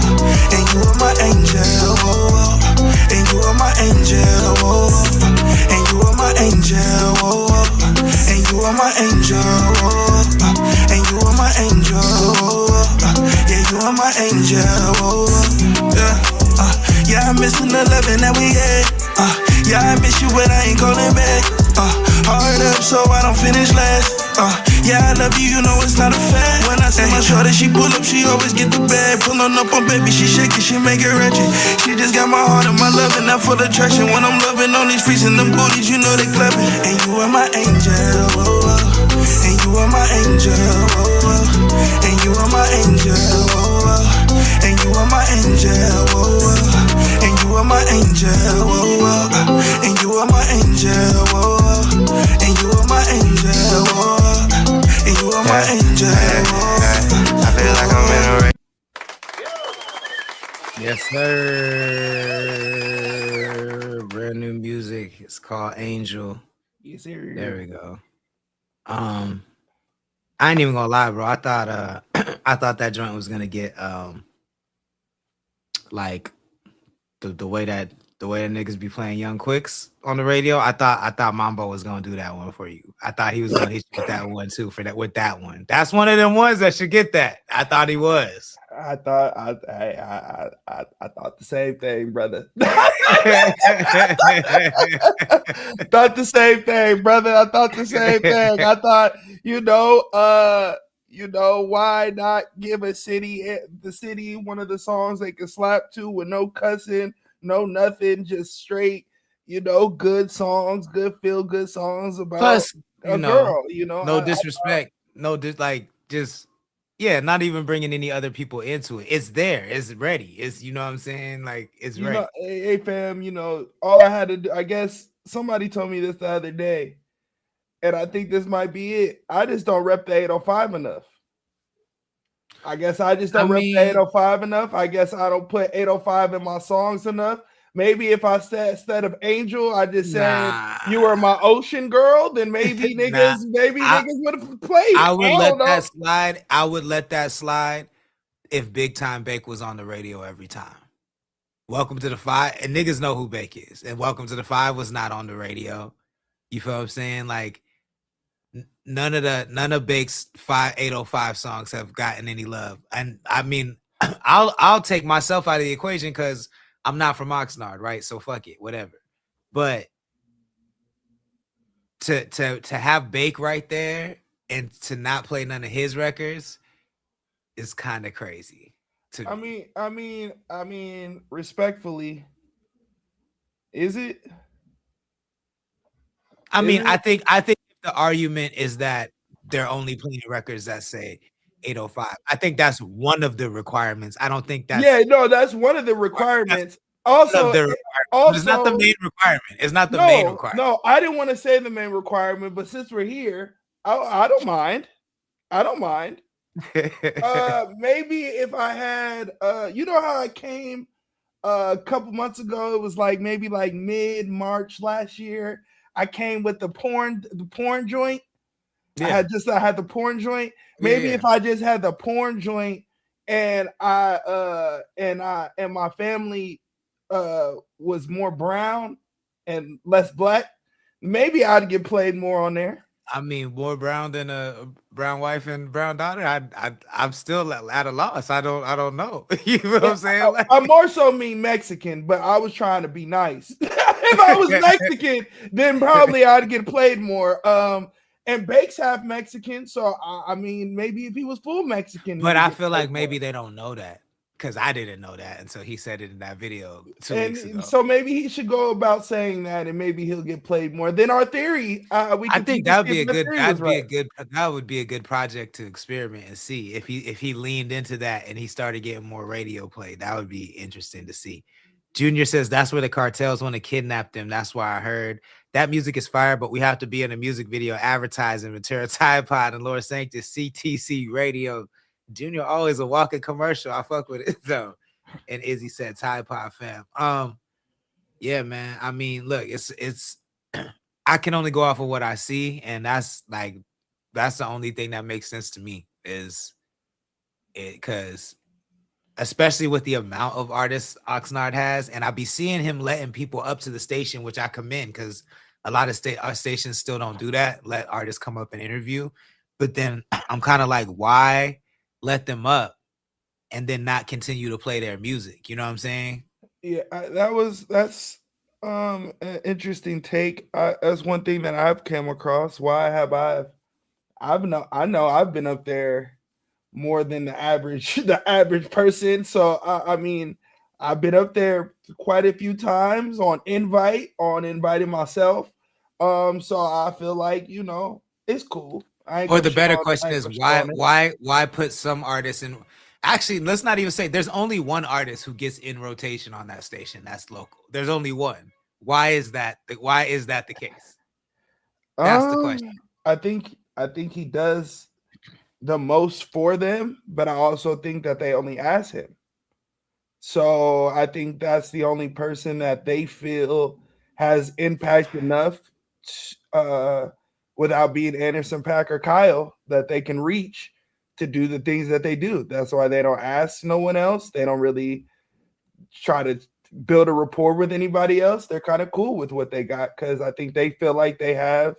And you are my angel, oh. And you are my angel, oh. And you are my angel, oh. And you are my angel, oh. And you are my angel, oh. Yeah, you are my angel, oh. Yeah, I'm missing the loving that we had. Yeah, I miss you, but I ain't calling back. Hard up so I don't finish last. Yeah, I love you, you know it's not a fact. When I say my shorty, she pull up, she always get the bag. Pulling up on baby, she shake it, she make it ratchet. She just got my heart and my love and that full attraction. When I'm loving on these freaks and them booties, you know they clapping. And you are my angel, oh, oh. And you are my angel, oh, oh. And you are my angel, oh, oh. And you are my angel, oh, oh. And you are my angel, oh, oh. And you are my angel, oh, oh. And you are my angel, oh. And you are my angel, oh. I feel like I'm in a race. Yes, sir. Brand new music. It's called Angel. Yes, sir. There we go. I ain't even gonna lie, bro. I thought I thought that joint was gonna get like the way that niggas be playing Young Quicks on the radio. I thought Mambo was gonna do that one for you. I thought he was gonna hit you with that one too with that one. That's one of them ones that should get that. I thought he was. I thought the same thing, brother. Thought the same thing, brother. I thought the same thing. I thought, why not give the city one of the songs they could slap to with no cussing, no nothing, just straight, good songs, good feel good songs about Plus, a girl, No disrespect. Not even bringing any other people into it. It's there. It's ready. It's, what I'm saying? Like, it's ready. Hey, fam, all I had to do, I guess somebody told me this the other day, and I think this might be it. I just don't rep the 805 enough. I guess I just don't rep the 805 enough. I guess I don't put 805 in my songs enough. Maybe if I said instead of Angel, I just said you were my ocean girl, then maybe niggas would have played. I would let that slide. I would let that slide if Big Time Bake was on the radio every time. Welcome to the 5, and niggas know who Bake is. And Welcome to the 5 was not on the radio. You feel what I'm saying? Like none of Bake's 805 songs have gotten any love. And I mean, I'll take myself out of the equation because I'm not from Oxnard, right? So fuck it, whatever. But to have Bake right there and to not play none of his records is kind of crazy. I mean, respectfully, is it? I think the argument is that they're only playing records that say 805. I think that's one of the requirements. I don't think that's that's one of the requirements. Also, it's not the main requirement. It's not the main requirement. No, I didn't want to say the main requirement, but since we're here, I don't mind. I don't mind. Maybe if I had how I came a couple months ago, it was like maybe like mid-March last year. I came with the porn joint. Yeah. I had the porn joint. Maybe if I just had the porn joint and my family was more brown and less black, maybe I'd get played more on there. I mean, more brown than a brown wife and brown daughter. I'm still at a loss. I don't know. You know what I'm saying? I more so mean Mexican, but I was trying to be nice. If I was Mexican, then probably I'd get played more. And Bake's half Mexican, so I mean, maybe if he was full Mexican. But I feel like maybe they don't know that because I didn't know that until he said it in that video 2 weeks ago. So maybe he should go about saying that, and maybe he'll get played more. Then our theory, I think that would be a good project to experiment and see if he leaned into that and he started getting more radio play. That would be interesting to see. Junior says that's where the cartels want to kidnap them. That's why I heard that music is fire, but we have to be in a music video advertising Ventura Tide Pod and Lord Sanctus CTC Radio. Junior always a walking commercial. I fuck with it though. And Izzy said Tide Pod fam. Yeah, man. I mean, look, it's I can only go off of what I see, and that's the only thing that makes sense to me is it because especially with the amount of artists Oxnard has, and I be seeing him letting people up to the station, which I commend because a lot of our stations still don't do that, let artists come up and interview. But then I'm kind of like, why let them up and then not continue to play their music? You know what I'm saying? Yeah, that's an interesting take. That's one thing that I've come across. Why have I know I've been up there more than the average person. So I mean, I've been up there quite a few times on inviting myself. So I feel like it's cool. Or the better question is why put some artists in? Actually, let's not even say there's only one artist who gets in rotation on that station. That's local. There's only one. Why is that? Why is that the case? That's the question. I think he does the most for them, but I also think that they only ask him. So I think that's the only person that they feel has impact enough without being Anderson, Paak, or Kyle that they can reach to do the things that they do. That's why they don't ask no one else. They don't really try to build a rapport with anybody else. They're kind of cool with what they got because I think they feel like they have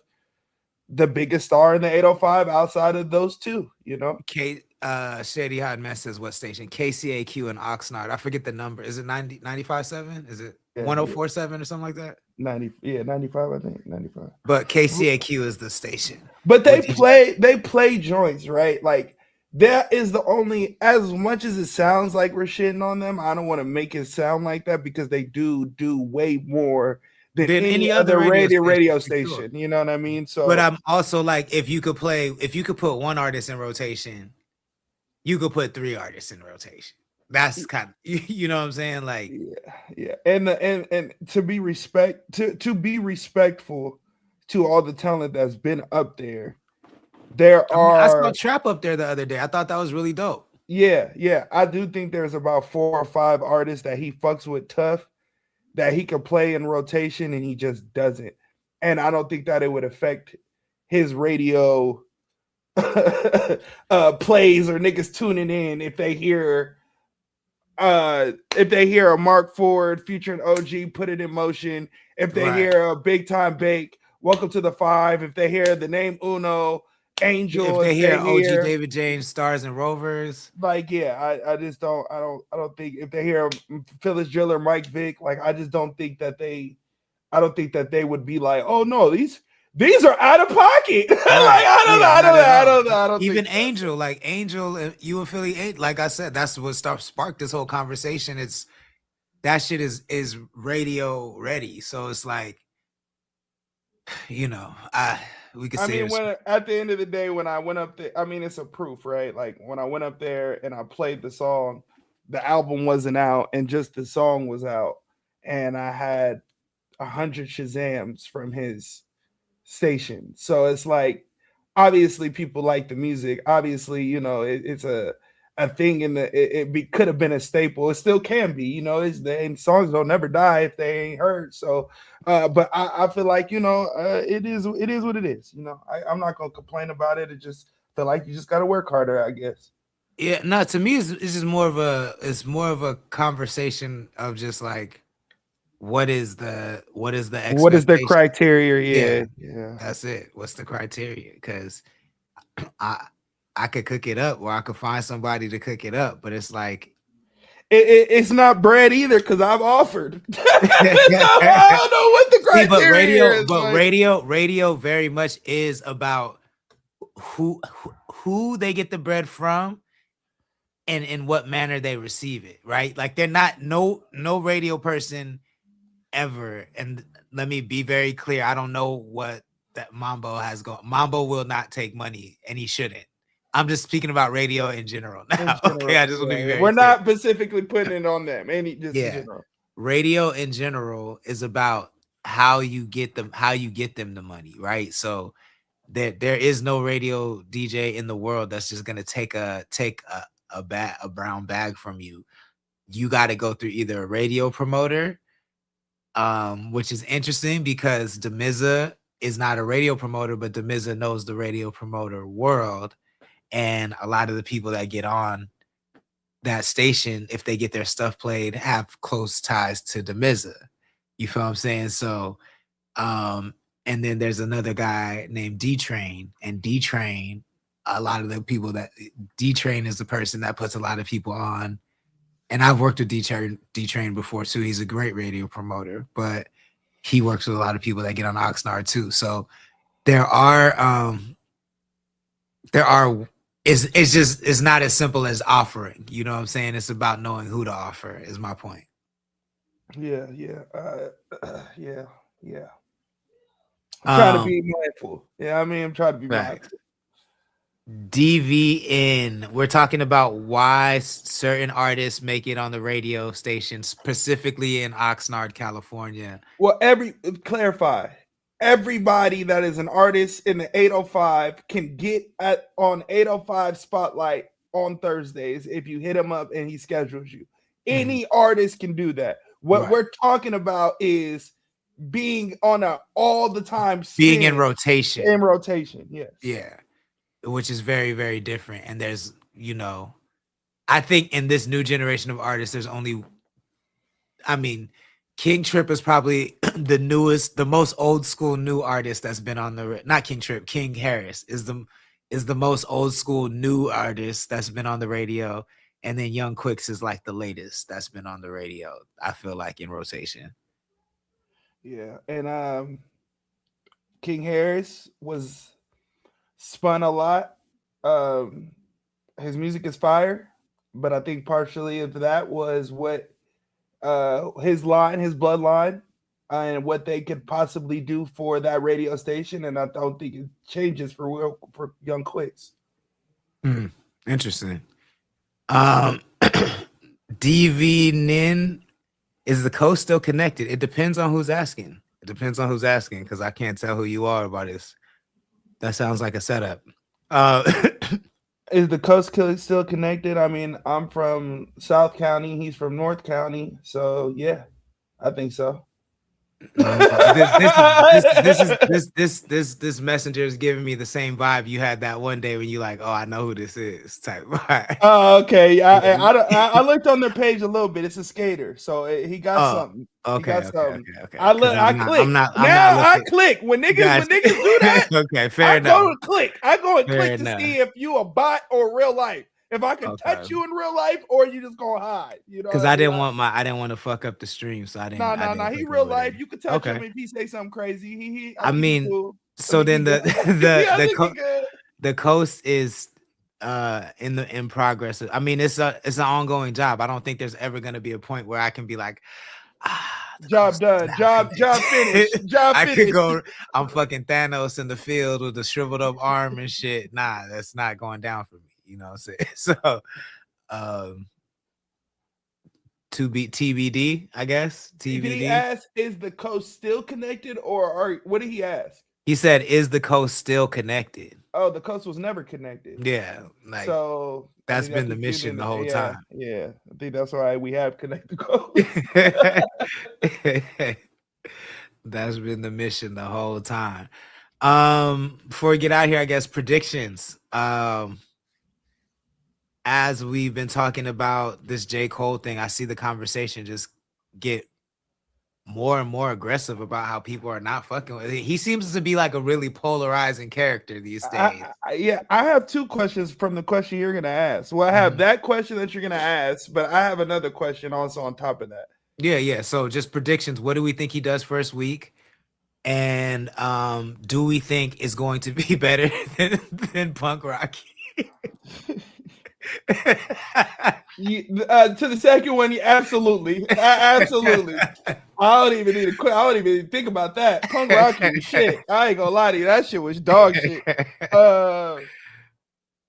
the biggest star in the 805 outside of those two, you know. Shady Hot Mess says what station? KCAQ and Oxnard. I forget the number. Is it 95.7? Is it 104.7 or something like that? 95, I think. 95. But KCAQ is the station. But they play joints, right? Like that is the only, as much as it sounds like we're shitting on them, I don't want to make it sound like that because they do way more than any other radio station. Sure. You know what I mean? So, but I'm also like, if you could put one artist in rotation, you could put 3 artists in rotation. That's kind of, you know what I'm saying? Like, yeah. And to be respectful to all the talent that's been up there. I saw Trap up there the other day. I thought that was really dope. Yeah. I do think there's about 4 or 5 artists that he fucks with tough that he could play in rotation and he just doesn't. And I don't think that it would affect his radio plays or niggas tuning in if they hear a Mark Ford featuring OG, Put It in Motion, if they hear a Big Time Bake, Welcome to the 5, if they hear the name Uno, Angel, if they hear OG David James, Stars and Rovers, like I just don't think if they hear Phyllis Driller, Mike Vick, like I don't think that they would be like, oh no, these are out of pocket. Like I don't even think Angel, so. Like Angel, you and Philly, like I said, that's what sparked this whole conversation. It's that shit is radio ready, so it's like, you know, we could say. At the end of the day, when I went up there, I mean, it's a proof, right? Like when I went up there and I played the song, the album wasn't out, and just the song was out, and I had 100 Shazams from his station. So it's like, obviously, people like the music. Obviously, you know, it's a thing in the. Could have been a staple. It still can be. You know, and songs don't never die if they ain't heard. So. But I feel like, you know, it is what it is. You know, I'm not gonna complain about it. It just feel like you just gotta work harder, I guess. Yeah, no, to me it's just more of a conversation of just like what is the criteria? Yeah. That's it. What's the criteria? Because I could cook it up or I could find somebody to cook it up, but it's like it's not bread either because I've offered. I don't know what the criteria is. But radio very much is about who they get the bread from and in what manner they receive it, right? Like they're not no radio person ever. And let me be very clear. I don't know what that Mambo has going. Mambo will not take money and he shouldn't. I'm just speaking about radio in general now. Okay, I just want to be very clear. Not specifically putting it on them. In general. Radio in general is about how you get them the money, right? So there is no radio DJ in the world that's just gonna take a brown bag from you. You got to go through either a radio promoter, which is interesting because Demiza is not a radio promoter, but Demiza knows the radio promoter world. And a lot of the people that get on that station, if they get their stuff played, have close ties to Demiza. You feel what I'm saying? So, and then there's another guy named D-Train. And D-Train, a lot of the people that D-Train is the person that puts a lot of people on. And I've worked with D-Train before too. He's a great radio promoter, but he works with a lot of people that get on Oxnard too. So there are it's not as simple as offering, you know what I'm saying? It's about knowing who to offer is my point. Yeah. I'm trying to be mindful. Yeah, I mean, I'm trying to be mindful. DVN, we're talking about why certain artists make it on the radio station, specifically in Oxnard, California. Well, clarify. Everybody that is an artist in the 805 can get on 805 Spotlight on Thursdays if you hit him up and he schedules you. Any artist can do that. What we're talking about is being on a all the time being in rotation. In rotation, yes. Yeah. Which is very, very different. And there's, I think in this new generation of artists, there's only, King Trip is probably the most old school new artist that's been on the, not King Trip, King Harris is the most old school new artist that's been on the radio. And then Young Quicks is like the latest that's been on the radio, I feel like, in rotation. Yeah. And King Harris was spun a lot. His music is fire, but I think partially of that was what his bloodline, and what they could possibly do for that radio station. And I don't think it changes for Young Quicks. Interesting. DV Nin, is the coast still connected? It depends on who's asking. Because I can't tell who you are about this. That sounds like a setup. Is the coast still connected? I mean, I'm from South County. He's from North County. So, yeah, I think so. This messenger is giving me the same vibe you had that one day when you like, oh, I know who this is type vibe. Oh, okay. I looked on their page a little bit. It's a skater, so he got something. Okay. I click when niggas do that. Okay, fair enough. I go and click to see if you a bot or real life. If I can touch you in real life, or you just gonna hide, Because I didn't want to fuck up the stream, so I didn't. No. He real life. You can touch him if he say something crazy. So then the coast is in progress. I mean, it's an ongoing job. I don't think there's ever gonna be a point where I can be like, job done, job finished, job I finished. could go. I'm fucking Thanos in the field with a shriveled up arm and shit. Nah, that's not going down for me. You know what I'm saying? So, to be TBD, I guess. TBD. Did he ask, is the coast still connected, or what did he ask? He said, is the coast still connected? Oh, the coast was never connected. Yeah. Like, so that's been the mission the whole time. Yeah. I think that's why we have Connect the Coast. That's been the mission the whole time. Before we get out here, I guess predictions. As we've been talking about this J. Cole thing, I see the conversation just get more and more aggressive about how people are not fucking with it. He seems to be like a really polarizing character these days. I have two questions from the question you're going to ask. Well, I have that question that you're going to ask, but I have another question also on top of that. Yeah. So just predictions. What do we think he does first week? And do we think is going to be better than Punk Rocky? To the second one, absolutely. I don't even need to. I don't even think about that. Punk Rocky shit. I ain't gonna lie to you. That shit was dog shit.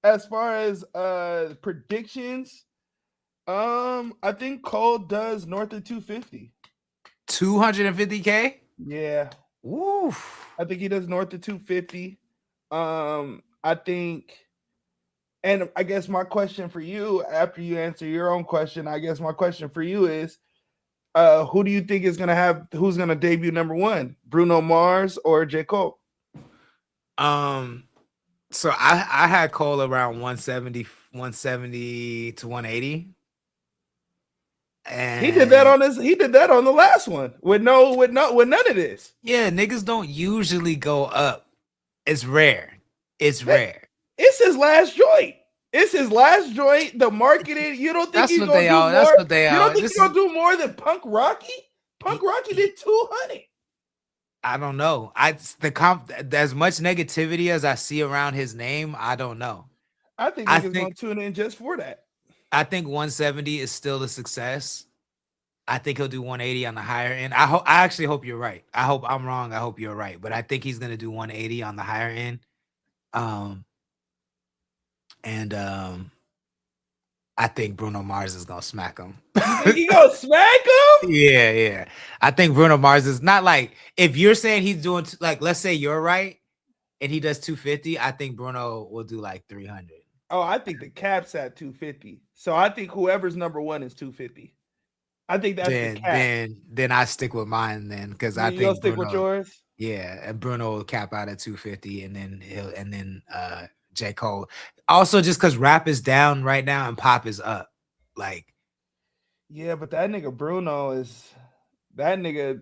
As far as predictions, I think Cole does north of 250. 250K? Yeah. Oof. I think he does north of 250. I think. And I guess my question for you, after you answer your own question, I guess my question for you is, who do you think is who's gonna debut number one, Bruno Mars or J. Cole? So I had Cole around 170 to 180. And he did that on the last one with none of this. Yeah, niggas don't usually go up. It's rare. It's his last joint. The marketing. You don't think he's gonna do more? That's what they are. You don't think he's gonna do more than Punk Rocky? Punk Rocky did 200. I don't know. As much negativity as I see around his name, I don't know. I think he's gonna tune in just for that. I think 170 is still a success. I think he'll do 180 on the higher end. I actually hope you're right. I hope I'm wrong. I hope you're right. But I think he's gonna do 180 on the higher end. I think Bruno Mars is gonna smack him. You think he gonna smack him? Yeah. I think Bruno Mars is not like, if you're saying he's doing like, let's say you're right and he does 250, I think Bruno will do like 300. Oh, I think the cap's at 250. So I think whoever's number one is 250. I think that's the cap. Then I stick with mine then, because I You'll think stick with Bruno. yours. Yeah, and Bruno will cap out at 250, and then J. Cole. Also, just because rap is down right now and pop is up. Like, yeah, but that nigga Bruno is that nigga.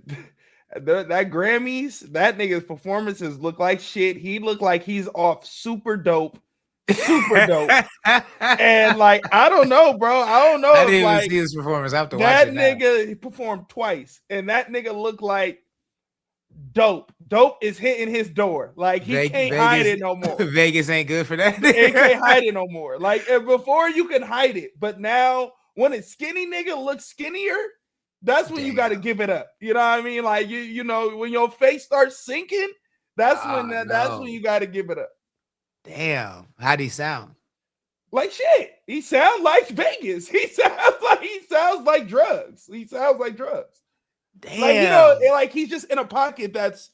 That Grammys, that nigga's performances look like shit. He looked like he's off super dope. And like, I don't know, bro. I don't know. I didn't even see his performance. I have to watch that it nigga he performed twice, and that nigga looked like dope. Dope is hitting his door. Like he can't hide it no more. Vegas ain't good for that. He can't hide it no more. Like before you can hide it, but now when a skinny nigga looks skinnier, that's when you got to give it up. You know what I mean? Like you know when your face starts sinking, that's when you got to give it up. Damn, how'd he sound? Like shit. He sounds like Vegas. He sounds like drugs. He sounds like drugs. Damn. Like, you know, like he's just in a pocket that's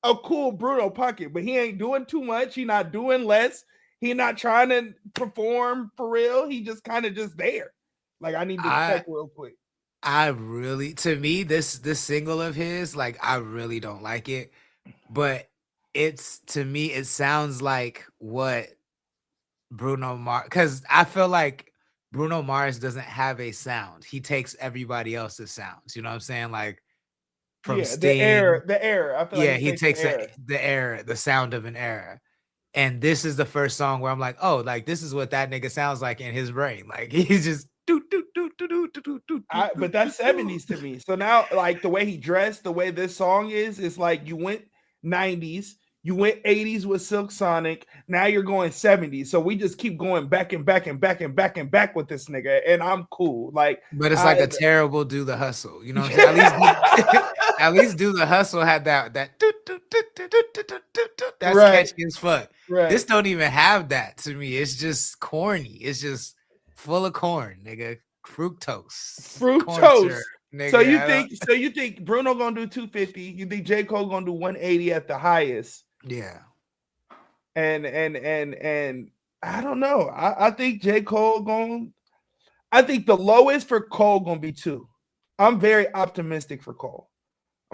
a cool Bruno pocket, but he ain't doing too much. He not doing less. He not trying to perform for real. He just kind of just there. Like I need to check real quick. To me, this single of his, like I really don't like it, but to me it sounds like what Bruno Mars, because I feel like Bruno Mars doesn't have a sound. He takes everybody else's sounds. You know what I'm saying? Like from Sting, the era. I feel like he takes the era, the sound of an era. And this is the first song where I'm like, oh, like this is what that nigga sounds like in his brain. Like he's just but that's 70s to me. So now, like the way he dressed, the way this song is like you went 90s, you went 80s with Silk Sonic. Now you're going 70s. So we just keep going back and back and back and back and back with this nigga, and I'm cool. Like, but it's like a terrible Do the Hustle. You know what I'm saying? At least Do the Hustle had that that's catchy as fuck. Right. This don't even have that to me. It's just corny. It's just full of corn, nigga. Fructose. Nigga. So you think Bruno gonna do 250? You think J. Cole gonna do 180 at the highest? Yeah. And I don't know. I think J. Cole I think the lowest for Cole gonna be 2. I'm very optimistic for Cole.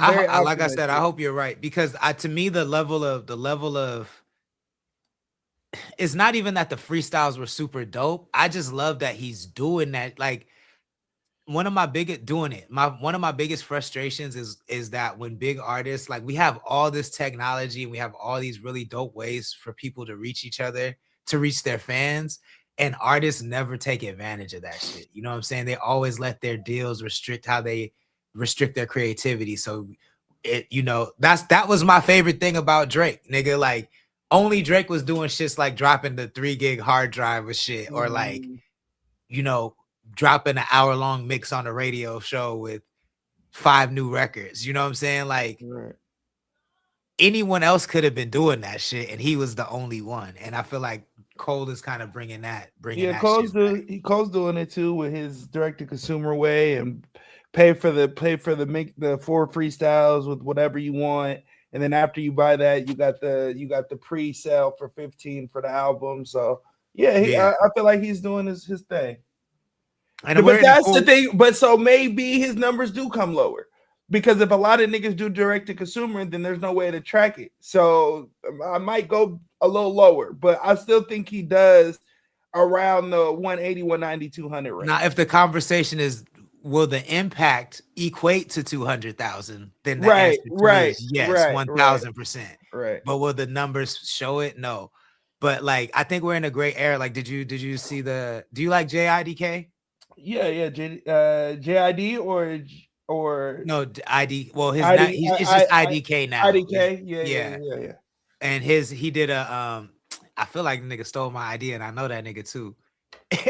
Like I said, I hope you're right, because to me the level of it's not even that the freestyles were super dope. I just love that he's doing that. Like one of my biggest frustrations is that when big artists, like we have all this technology and we have all these really dope ways for people to reach each other, to reach their fans, and artists never take advantage of that shit. You know what I'm saying? They always let their deals restrict how they restrict their creativity. So that was my favorite thing about Drake, nigga. Like only Drake was doing shits like dropping the 3 gig hard drive with shit, or like, you know, dropping an hour-long mix on a radio show with 5 new records. You know what I'm saying? Like anyone else could have been doing that shit, and he was the only one. And I feel like Cole is kind of bringing that. Cole's doing it too with his direct-to-consumer way, and pay for the 4 freestyles with whatever you want, and then after you buy that, you got the pre-sale for 15 for the album. So I feel like he's doing his thing. But that's the thing. But so maybe his numbers do come lower, because if a lot of niggas do direct to consumer, then there's no way to track it. So I might go a little lower, but I still think he does around the 180, 190, 200 range. Now, if the conversation is, will the impact equate to 200,000? Then the answer is yes, 1,000%. Right. But will the numbers show it? No. But like, I think we're in a great era. Like, did you see do you like JIDK? Yeah, JID or no ID. Well, he's just IDK now. IDK, yeah. And he did a I feel like the nigga stole my idea, and I know that nigga too.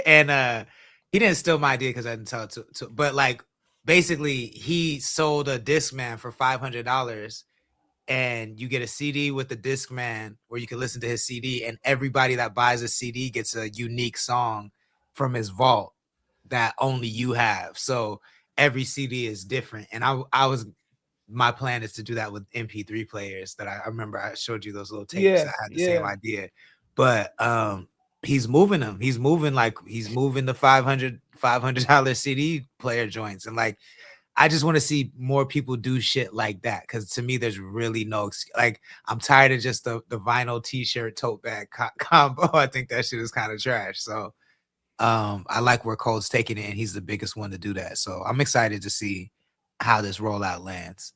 And he didn't steal my idea because I didn't tell it to, but like basically he sold a Discman for $500, and you get a CD with the Discman where you can listen to his CD, and everybody that buys a CD gets a unique song from his vault that only you have. So every CD is different. And my plan is to do that with MP3 players that I remember I showed you those little tapes. I had the same idea, but he's moving them. He's moving the 500 $500 CD player joints. And like, I just want to see more people do shit like that. Cause to me, there's really no, like, I'm tired of just the vinyl t-shirt tote bag combo. I think that shit is kind of trash. So I like where Cole's taking it, and he's the biggest one to do that. So I'm excited to see how this rollout lands.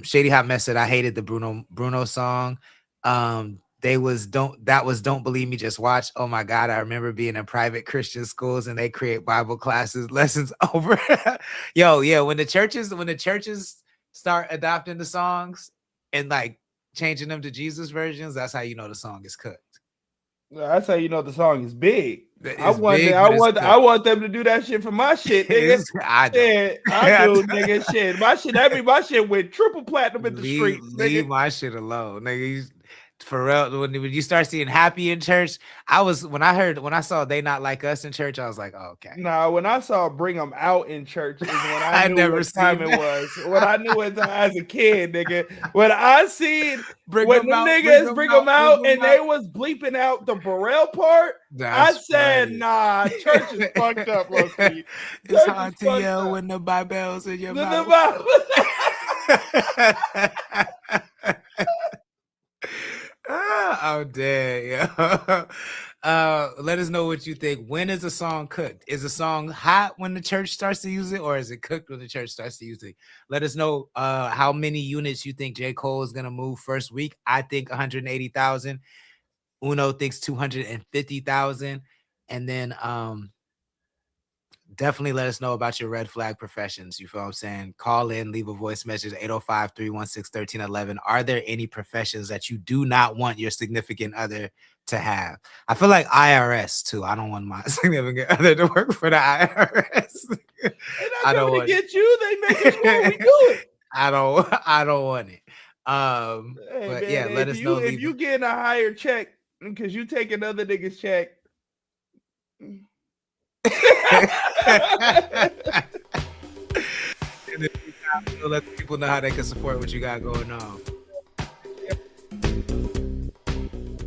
Shady Hot Mess said, I hated the Bruno song. Don't Believe Me, Just Watch. Oh my God, I remember being in private Christian schools and they create Bible classes, lessons over. Yo, yeah, when the churches start adopting the songs and like changing them to Jesus versions, that's how you know the song is cooked. That's how you know the song is big. I want them to do that shit for my shit, nigga. I do, nigga. Shit, my shit went triple platinum in the streets. Leave my shit alone, nigga. For real, when you start seeing Happy in church, when I saw They Not Like Us in church, I was like, oh, okay. Nah, when I saw Bring Them Out in church is when I knew what time it was. When I knew it as a kid, nigga. When I seen Bring Them Out and they was bleeping out the Burrell part, I said, nah, church is fucked up, Rusty. It's hard to yell when the Bible's in your mouth. I'm dead, yeah. Let us know what you think. When is a song cooked? Is a song hot when the church starts to use it, or is it cooked when the church starts to use it? Let us know how many units you think J. Cole is gonna move first week. I think 180,000. Uno thinks 250,000, and then definitely let us know about your red flag professions. You feel what I'm saying? Call in, leave a voice message, 805-316-1311. Are there any professions that you do not want your significant other to have? I feel like IRS too. I don't want my significant other to work for the IRS. I don't want to get you. They make it sure we do it. I don't want it. But man, yeah, let us know. If you getting a higher check because you take another nigga's check. Let people know how they can support what you got going on.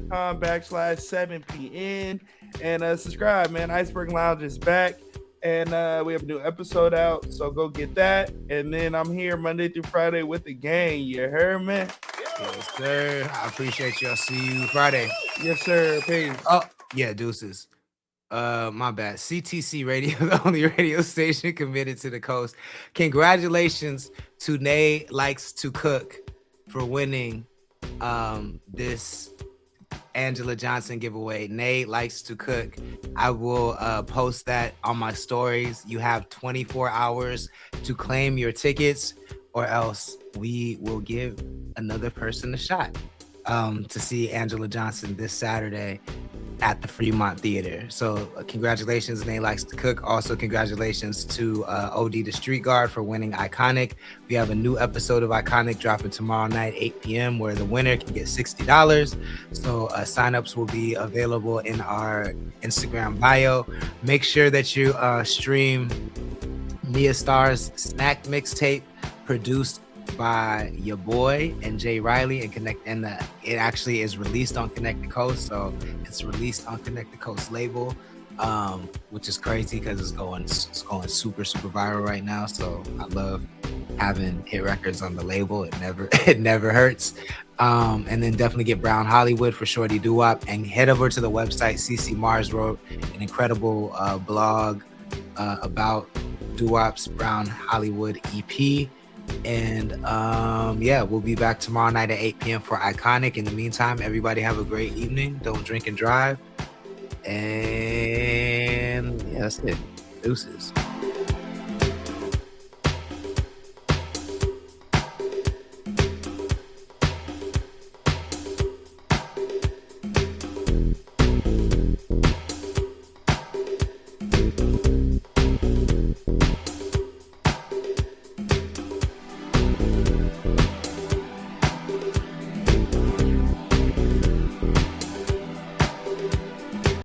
/7pn and subscribe, man. Iceberg Lounge is back, and we have a new episode out, so go get that. And then I'm here Monday through Friday with the gang. You heard me? Yes, sir. I appreciate you. I'll see you Friday. Yes, sir. Peace. Oh, yeah, deuces. My bad. CTC Radio, the only radio station committed to the coast. Congratulations to Nay Likes to Cook for winning this Angela Johnson giveaway. Nay Likes to Cook. I will post that on my stories. You have 24 hours to claim your tickets, or else we will give another person a shot to see Angela Johnson this Saturday at the Fremont Theater. So congratulations, Nay Likes to Cook. Also congratulations to OD the Street Guard for winning Iconic. We have a new episode of Iconic dropping tomorrow night, 8 p.m., where the winner can get $60. So signups will be available in our Instagram bio. Make sure that you stream Mia Star's Snack Mixtape, produced by your boy and Jay Riley, and it actually is released on Connect the Coast, so it's released on Connect the Coast label, which is crazy because it's going super viral right now. So I love having hit records on the label. It never hurts. And then definitely get Brown Hollywood for Shorty Doo-Wop, and head over to the website. CC Mars wrote an incredible blog about Doo-Wop's Brown Hollywood EP. And yeah, we'll be back tomorrow night at 8 p.m. for Iconic. In the meantime, everybody have a great evening. Don't drink and drive. And yeah, that's it. Deuces.